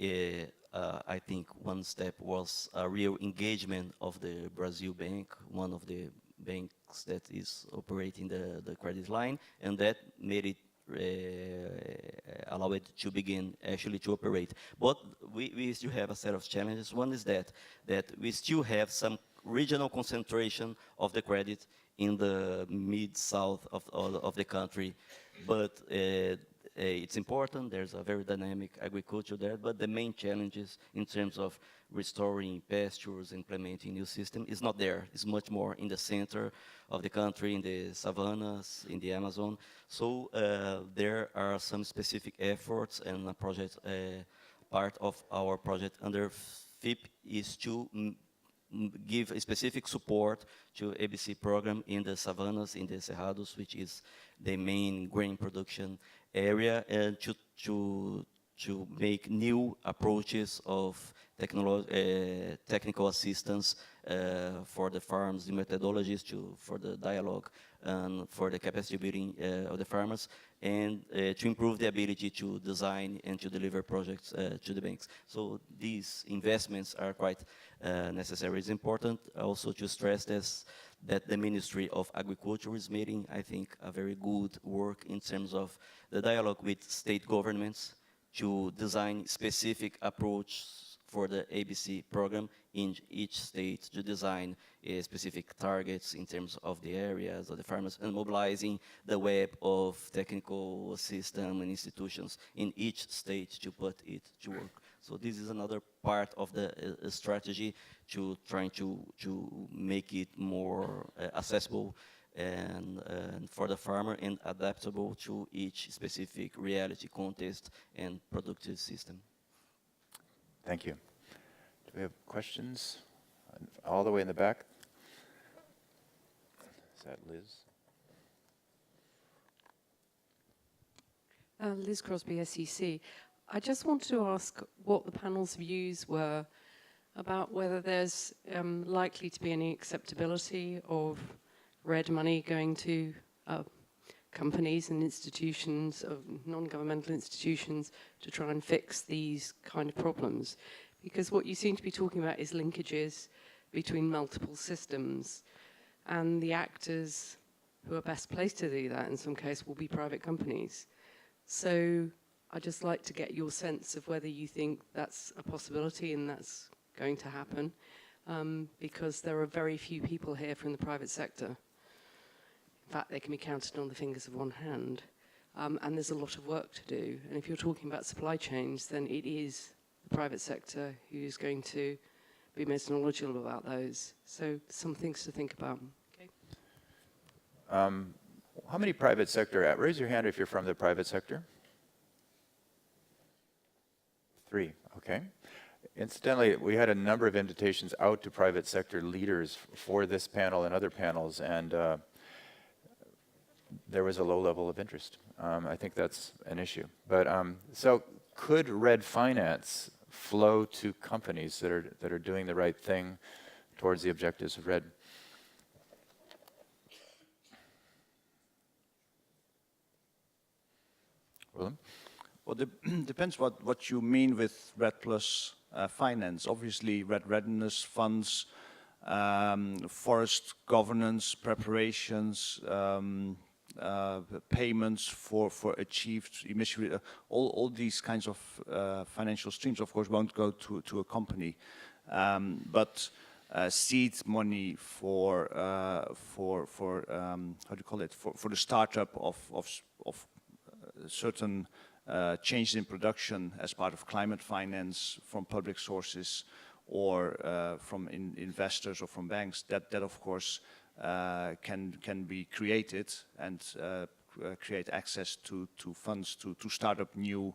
I think one step was a real engagement of the Brazil Bank, one of the banks that is operating the credit line, and that made it allow it to begin actually to operate. But we still have a set of challenges. One is that we still have some regional concentration of the credit in the mid-south of the country. But it's important, there's a very dynamic agriculture there, but the main challenges in terms of restoring pastures, implementing new system is not there. It's much more in the center of the country, in the savannas, in the Amazon. So there are some specific efforts, and a project, part of our project under FIP is to give a specific support to ABC program in the savannas, in the cerrados, which is the main grain production area, and to make new approaches of technical assistance for the farms, the methodologies for the dialogue and for the capacity building of the farmers, and to improve the ability to design and to deliver projects to the banks. So these investments are quite necessary. It's important also to stress this, that the Ministry of Agriculture is making, I think, a very good work in terms of the dialogue with state governments to design specific approach for the ABC program in each state, to design specific targets in terms of the areas of the farmers, and mobilizing the web of technical system and institutions in each state to put it to work. So this is another part of the strategy to trying to make it more accessible and for the farmer and adaptable to each specific reality, context, and productive system. Thank you. Do we have questions? All the way in the back? Is that Liz? Liz Crosby, SEC. I just wanted to ask what the panel's views were about whether there's likely to be any acceptability of REDD money going to companies and institutions, of non-governmental institutions, to try and fix these kind of problems. Because what you seem to be talking about is linkages between multiple systems, and the actors who are best placed to do that in some case will be private companies. So I'd just like to get your sense of whether you think that's a possibility and that's going to happen, because there are very few people here from the private sector. In fact, they can be counted on the fingers of one hand, and there's a lot of work to do. And if you're talking about supply chains, then it is the private sector who's going to be most knowledgeable about those. So some things to think about. Okay. How many private sector, raise your hand if you're from the private sector. 3, okay. Incidentally, we had a number of invitations out to private sector leaders for this panel and other panels, and there was a low level of interest. I think that's an issue. But so could REDD finance flow to companies that are doing the right thing towards the objectives of REDD? Willem? Well, depends what you mean with REDD plus finance. Obviously, REDD readiness funds, forest governance preparations, payments for achieved emission, all these kinds of financial streams, of course, won't go to a company, but seed money for how do you call it, for the startup of certain changes in production as part of climate finance from public sources or from investors or from banks, that of course can be created and create access to funds to start up new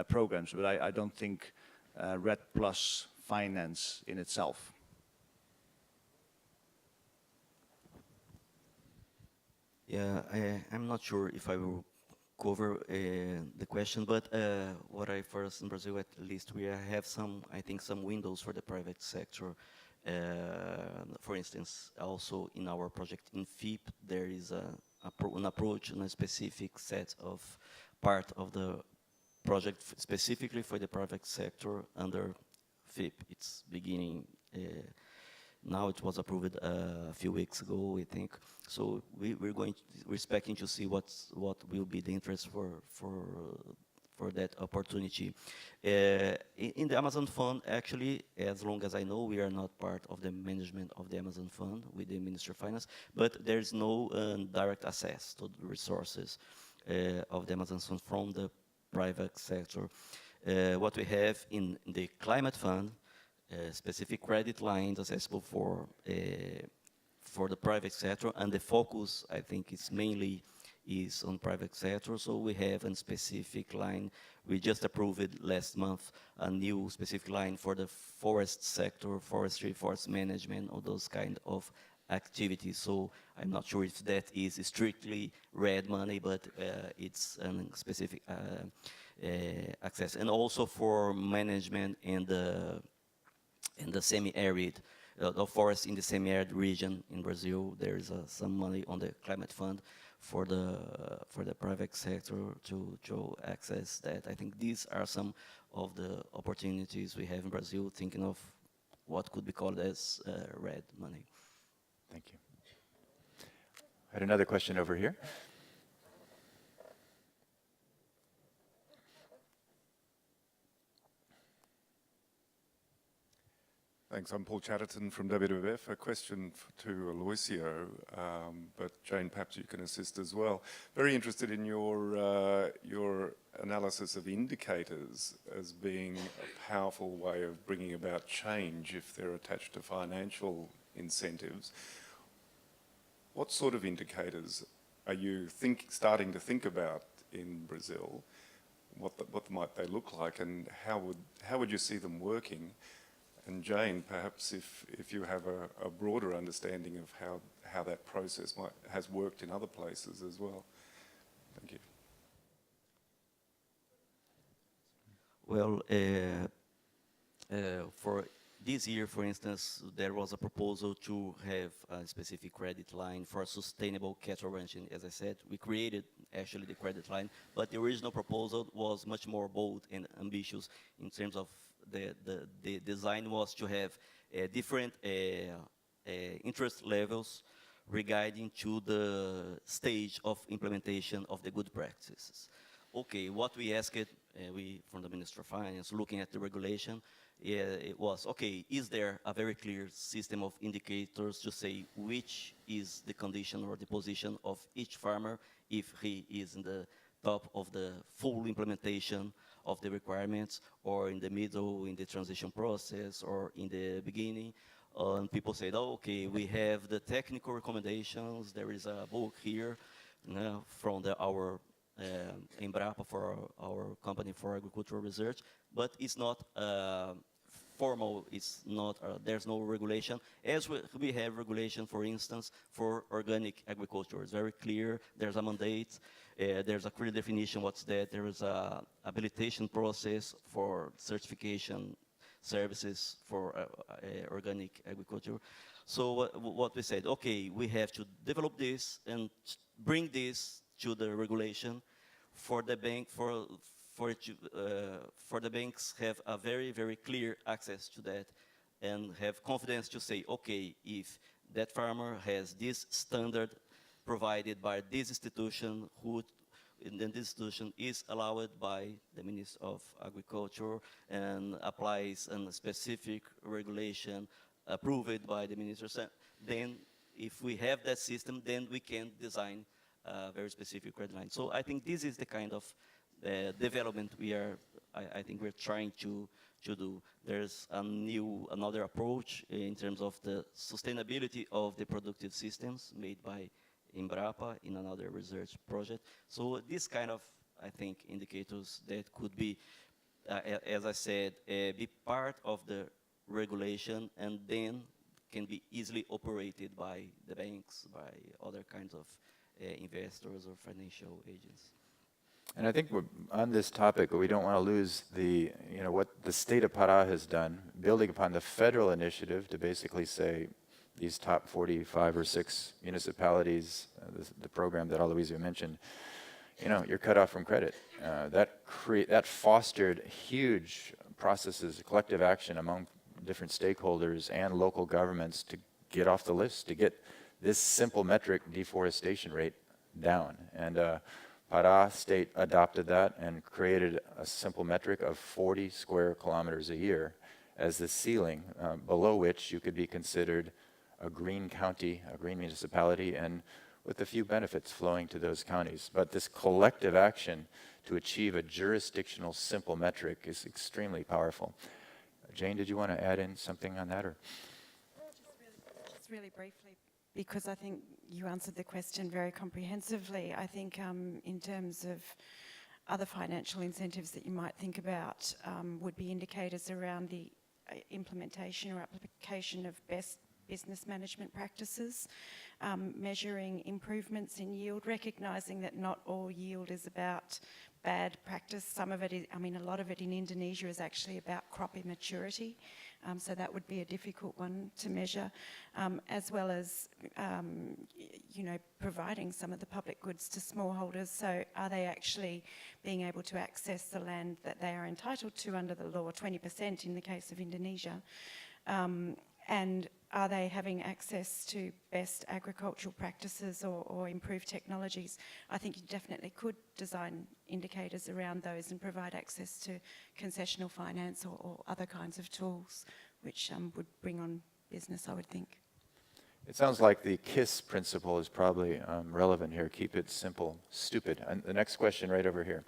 programs. But I don't think REDD plus finance in itself. Yeah, I'm not sure if I will cover the question, but what I first in Brazil, at least, we have some, I think, some windows for the private sector. For instance, also in our project in FIP, there is an approach and a specific set of part of the project specifically for the private sector under FIP. It's beginning now. It was approved a few weeks ago, I think. So we're expecting to see what will be the interest for for that opportunity. In the Amazon Fund, actually, as long as I know, we are not part of the management of the Amazon Fund with the Ministry of Finance, but there's no direct access to the resources of the Amazon Fund from the private sector. What we have in the Climate Fund, specific credit lines accessible for the private sector, and the focus, I think, is mainly on private sector. So we have a specific line. We just approved it last month, a new specific line for the forest sector, forestry, forest management, all those kind of activities. So I'm not sure if that is strictly REDD money, but it's a specific access. And also for management in the semi-arid, the forest in the semi-arid region in Brazil, there is some money on the climate fund for the private sector to access that. I think these are some of the opportunities we have in Brazil, thinking of what could be called as REDD money. Thank you. I had another question over here. Thanks. I'm Paul Chatterton from WWF. A question to Aloisio, but Jane, perhaps you can assist as well. Very interested in your analysis of indicators as being a powerful way of bringing about change if they're attached to financial incentives. What sort of indicators are you starting to think about in Brazil? What might they look like, and how would you see them working? And Jane, perhaps if you have a broader understanding of how that process has worked in other places as well. Thank you. Well, for this year, for instance, there was a proposal to have a specific credit line for sustainable cattle ranching. As I said, we created actually the credit line, but the original proposal was much more bold and ambitious in terms of the design was to have different interest levels regarding to the stage of implementation of the good practices. Okay, what we asked, we from the Ministry of Finance, looking at the regulation, it was, okay, is there a very clear system of indicators to say which is the condition or the position of each farmer if he is in the top of the full implementation of the requirements, or in the middle, in the transition process, or in the beginning? And people said, oh, okay, we have the technical recommendations. There is a book here from our Embrapa, for our company for agricultural research, but it's not formal. It's not. There's no regulation. As we have regulation, for instance, for organic agriculture, it's very clear. There's a mandate. There's a clear definition what's that. There is a habilitation process for certification services for organic agriculture. So what we said, okay, we have to develop this and bring this to the regulation for the bank, for the banks have a very, very clear access to that and have confidence to say, okay, if that farmer has this standard provided by this institution, and then this institution is allowed by the Minister of Agriculture and applies a specific regulation approved by the Minister, then if we have that system, then we can design a very specific credit line. So I think this is the kind of development I think we're trying to do. There's another approach in terms of the sustainability of the productive systems made by Embrapa in another research project. So this kind of, I think, indicators that could be, as I said, be part of the regulation and then can be easily operated by the banks, by other kinds of investors or financial agents. And I think on this topic, we don't want to lose what the state of Pará has done, building upon the federal initiative to basically say these top 45 or 6 municipalities, the program that Aloisio mentioned, you're cut off from credit. That fostered huge processes, collective action among different stakeholders and local governments to get off the list, to get this simple metric deforestation rate down. And Pará state adopted that and created a simple metric of 40 square kilometers a year as the ceiling, below which you could be considered a green county, a green municipality, and with a few benefits flowing to those counties. But this collective action to achieve a jurisdictional simple metric is extremely powerful. Jane, did you want to add in something on that? Or? Just really briefly, because I think you answered the question very comprehensively. I think in terms of other financial incentives that you might think about would be indicators around the implementation or application of best business management practices, measuring improvements in yield, recognising that not all yield is about bad practice. Some of it is, I mean, a lot of it in Indonesia is actually about crop immaturity. So that would be a difficult one to measure, as well as, you know, providing some of the public goods to smallholders. So are they actually being able to access the land that they are entitled to under the law, 20% in the case of Indonesia? And are they having access to best agricultural practices or improved technologies? I think you definitely could design indicators around those and provide access to concessional finance or other kinds of tools which would bring on business, I would think. It sounds like the KISS principle is probably relevant here. Keep it simple, stupid. And the next question right over here.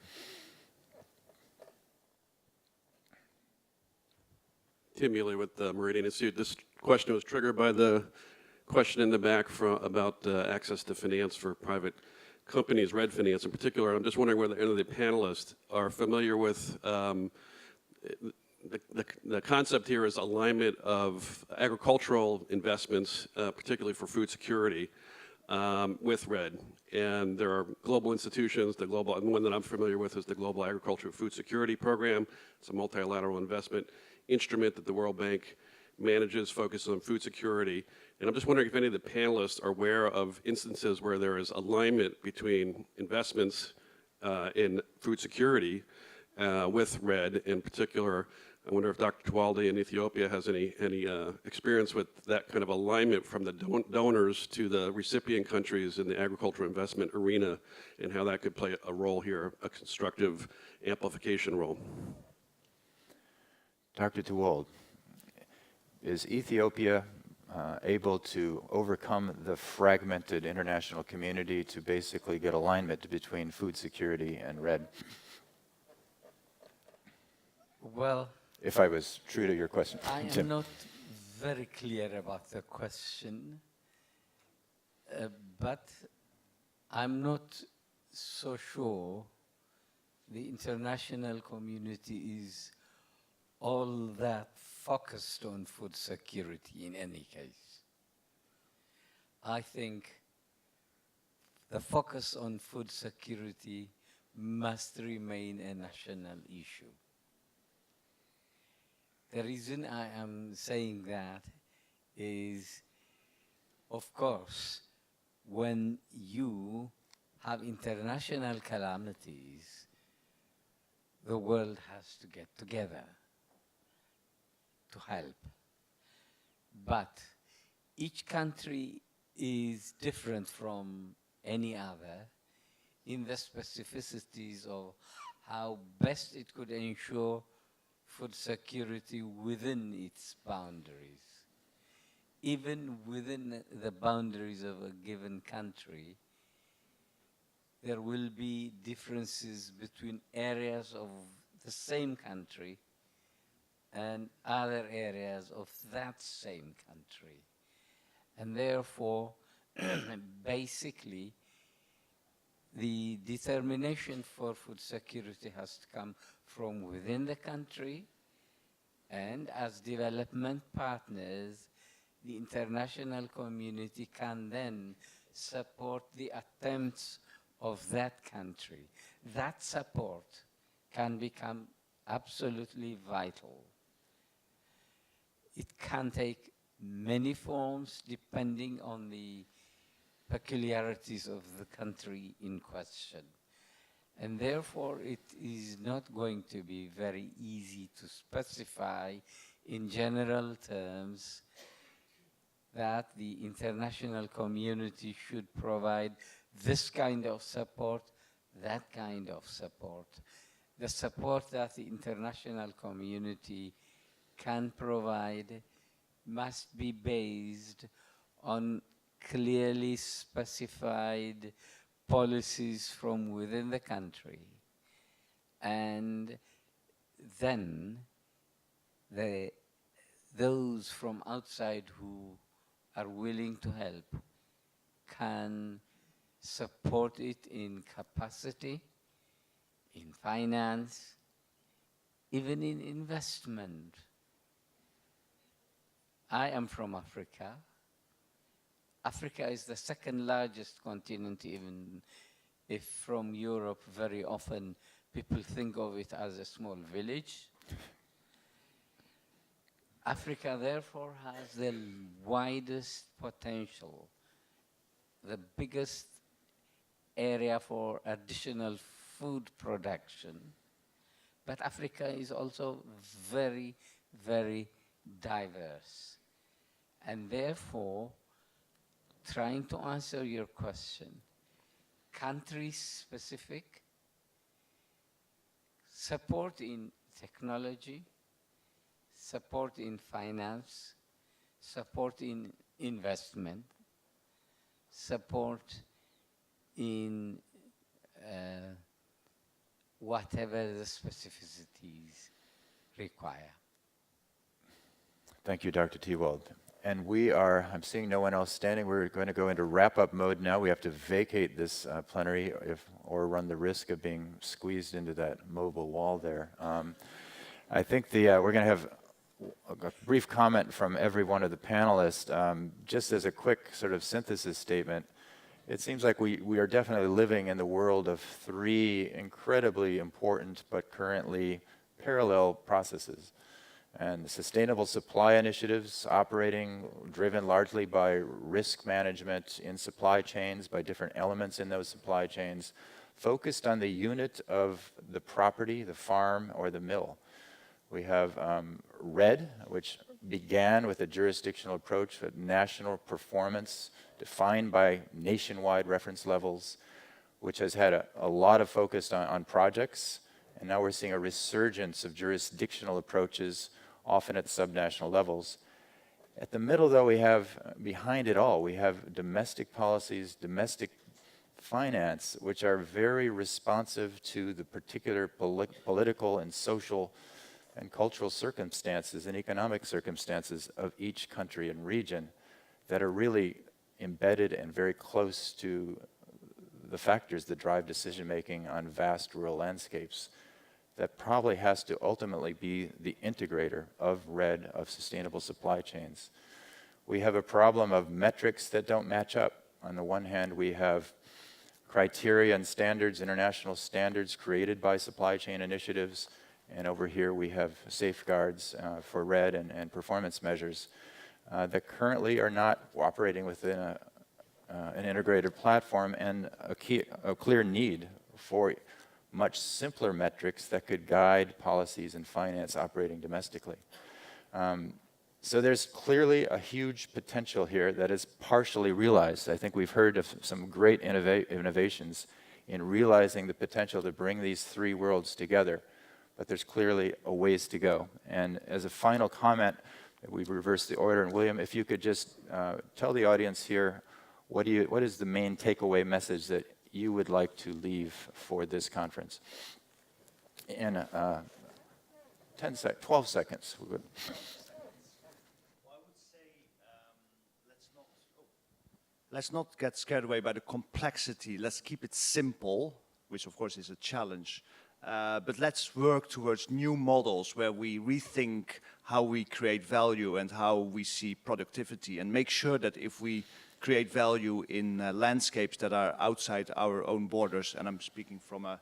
Tim Mealy with the Meridian Institute. This question was triggered by the question in the back about access to finance for private companies, REDD finance in particular. I'm just wondering whether any of the panelists are familiar with the concept here is alignment of agricultural investments, particularly for food security, with REDD. And there are global institutions, the one that I'm familiar with is the Global Agricultural Food Security Program. It's a multilateral investment instrument that the World Bank manages, focuses on food security. And I'm just wondering if any of the panelists are aware of instances where there is alignment between investments in food security with REDD. In particular, I wonder if Dr. Twalde in Ethiopia has any experience with that kind of alignment from the donors to the recipient countries in the agricultural investment arena, and how that could play a role here, a constructive amplification role. Dr. Twalde, is Ethiopia able to overcome the fragmented international community to basically get alignment between food security and REDD? Well, if I was true to your question. I am not very clear about the question, but I'm not so sure the international community is all that focused on food security in any case. I think the focus on food security must remain a national issue. The reason I am saying that is, of course, when you have international calamities, the world has to get together to help. But each country is different from any other in the specificities of how best it could ensure food security within its boundaries. Even within the boundaries of a given country, there will be differences between areas of the same country and other areas of that same country. And therefore, basically, the determination for food security has to come from within the country, and as development partners, the international community can then support the attempts of that country. That support can become absolutely vital. It can take many forms depending on the peculiarities of the country in question. And therefore, it is not going to be very easy to specify in general terms that the international community should provide this kind of support, that kind of support. The support that the international community can provide must be based on clearly specified policies from within the country. And then those from outside who are willing to help can support it in capacity, in finance, even in investment. I am from Africa. Africa is the second largest continent, even if from Europe very often people think of it as a small village. Africa therefore has the widest potential, the biggest area for additional food production. But Africa is also very, very diverse. And therefore, trying to answer your question, country-specific support in technology, support in finance, support in investment, support in whatever the specificities require. Thank you, Dr. Tewald. And we are, I'm seeing no one else standing. We're going to go into wrap-up mode now. We have to vacate this plenary or run the risk of being squeezed into that mobile wall there. I think we're going to have a brief comment from every one of the panelists. Just as a quick sort of synthesis statement, it seems like we are definitely living in the world of three incredibly important but currently parallel processes. And sustainable supply initiatives driven largely by risk management in supply chains, by different elements in those supply chains, focused on the unit of the property, the farm, or the mill. We have REDD, which began with a jurisdictional approach with national performance defined by nationwide reference levels, which has had a lot of focus on projects. And now we're seeing a resurgence of jurisdictional approaches, often at subnational levels. At the middle, though, behind it all, we have domestic policies, domestic finance, which are very responsive to the particular political and social and cultural circumstances and economic circumstances of each country and region that are really embedded and very close to the factors that drive decision-making on vast rural landscapes. That probably has to ultimately be the integrator of REDD, of sustainable supply chains. We have a problem of metrics that don't match up. On the one hand, we have criteria and standards, international standards created by supply chain initiatives, and over here we have safeguards for REDD and performance measures that currently are not operating within an integrated platform, and a clear need for much simpler metrics that could guide policies and finance operating domestically. So there's clearly a huge potential here that is partially realized. I think we've heard of some great innovations in realizing the potential to bring these three worlds together, but there's clearly a ways to go. And as a final comment, we've reversed the order, and William, if you could just tell the audience here, what is the main takeaway message that you would like to leave for this conference? In 12 seconds. Well, I would say let's not get scared away by the complexity. Let's keep it simple, which of course is a challenge. But let's work towards new models where we rethink how we create value and how we see productivity, and make sure that if we create value in landscapes that are outside our own borders, and I'm speaking from a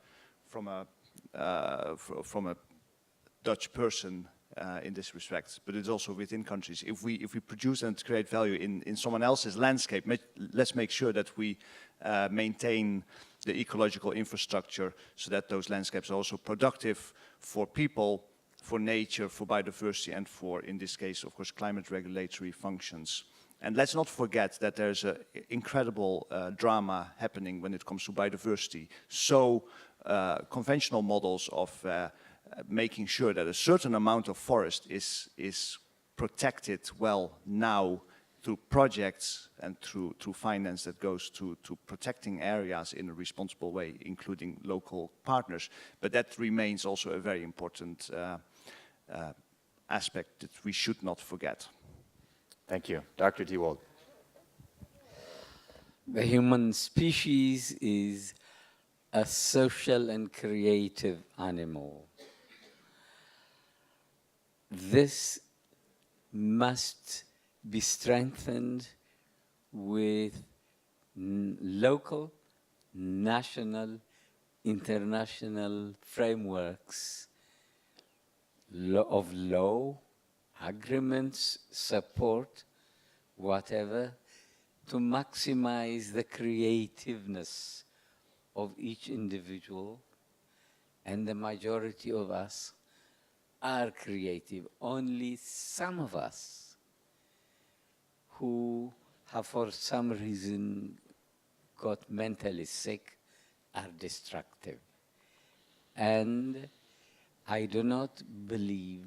Dutch person in this respect, but it's also within countries. If we produce and create value in someone else's landscape, let's make sure that we maintain the ecological infrastructure so that those landscapes are also productive for people, for nature, for biodiversity, and for, in this case, of course, climate regulatory functions. And let's not forget that there's an incredible drama happening when it comes to biodiversity. So conventional models of making sure that a certain amount of forest is protected well now through projects and through finance that goes to protecting areas in a responsible way, including local partners. But that remains also a very important aspect that we should not forget. Thank you. Dr. DeWold. The human species is a social and creative animal. This must be strengthened with local, national, international frameworks of law, agreements, support, whatever, to maximize the creativeness of each individual. And the majority of us are creative. Only some of us who have for some reason got mentally sick are destructive. And I do not believe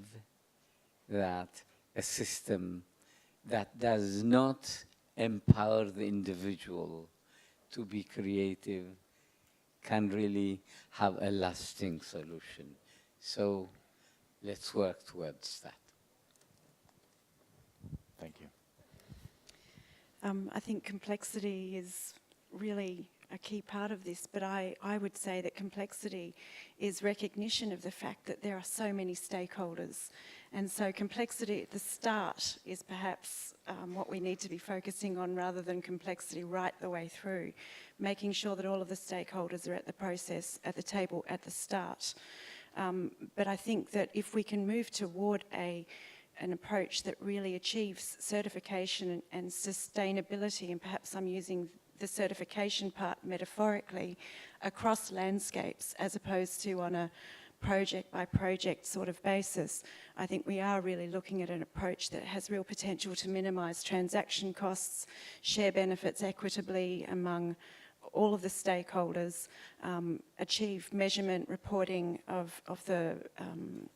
that a system that does not empower the individual to be creative can really have a lasting solution. So let's work towards that. Thank you. I think complexity is really a key part of this, but I would say that complexity is recognition of the fact that there are so many stakeholders. And so complexity at the start is perhaps what we need to be focusing on, rather than complexity right the way through, making sure that all of the stakeholders are at the process, at the table at the start. But I think that if we can move toward an approach that really achieves certification and sustainability, and perhaps I'm using the certification part metaphorically, across landscapes as opposed to on a project by project sort of basis, I think we are really looking at an approach that has real potential to minimise transaction costs, share benefits equitably among all of the stakeholders, achieve measurement reporting of the,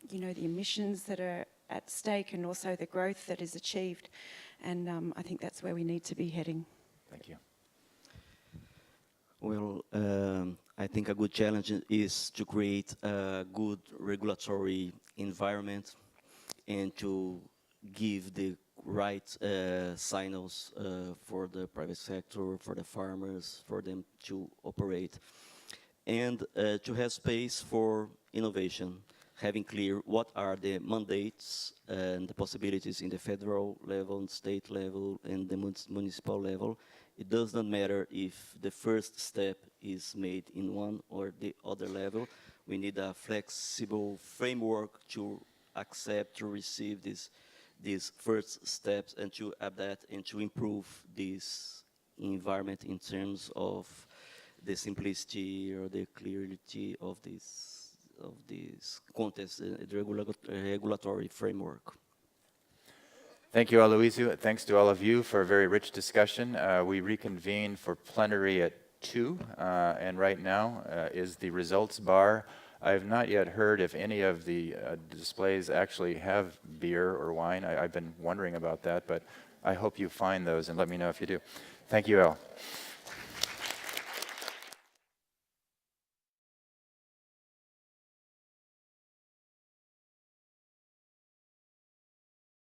the emissions that are at stake, and also the growth that is achieved. And I think that's where we need to be heading. Thank you. Well, I think a good challenge is to create a good regulatory environment and to give the right signals for the private sector, for the farmers, for them to operate, and to have space for innovation, having clear what are the mandates and the possibilities in the federal level, and state level, and the municipal level. It does not matter if the first step is made in one or the other level. We need a flexible framework to accept, to receive these first steps, and to adapt and to improve this environment in terms of the simplicity or the clarity of this context, the regulatory framework. Thank you, Aloysiu. Thanks to all of you for a very rich discussion. We reconvene for plenary at 2, and right now is the results bar. I have not yet heard if any of the displays actually have beer or wine. I've been wondering about that, but I hope you find those and let me know if you do. Thank you all.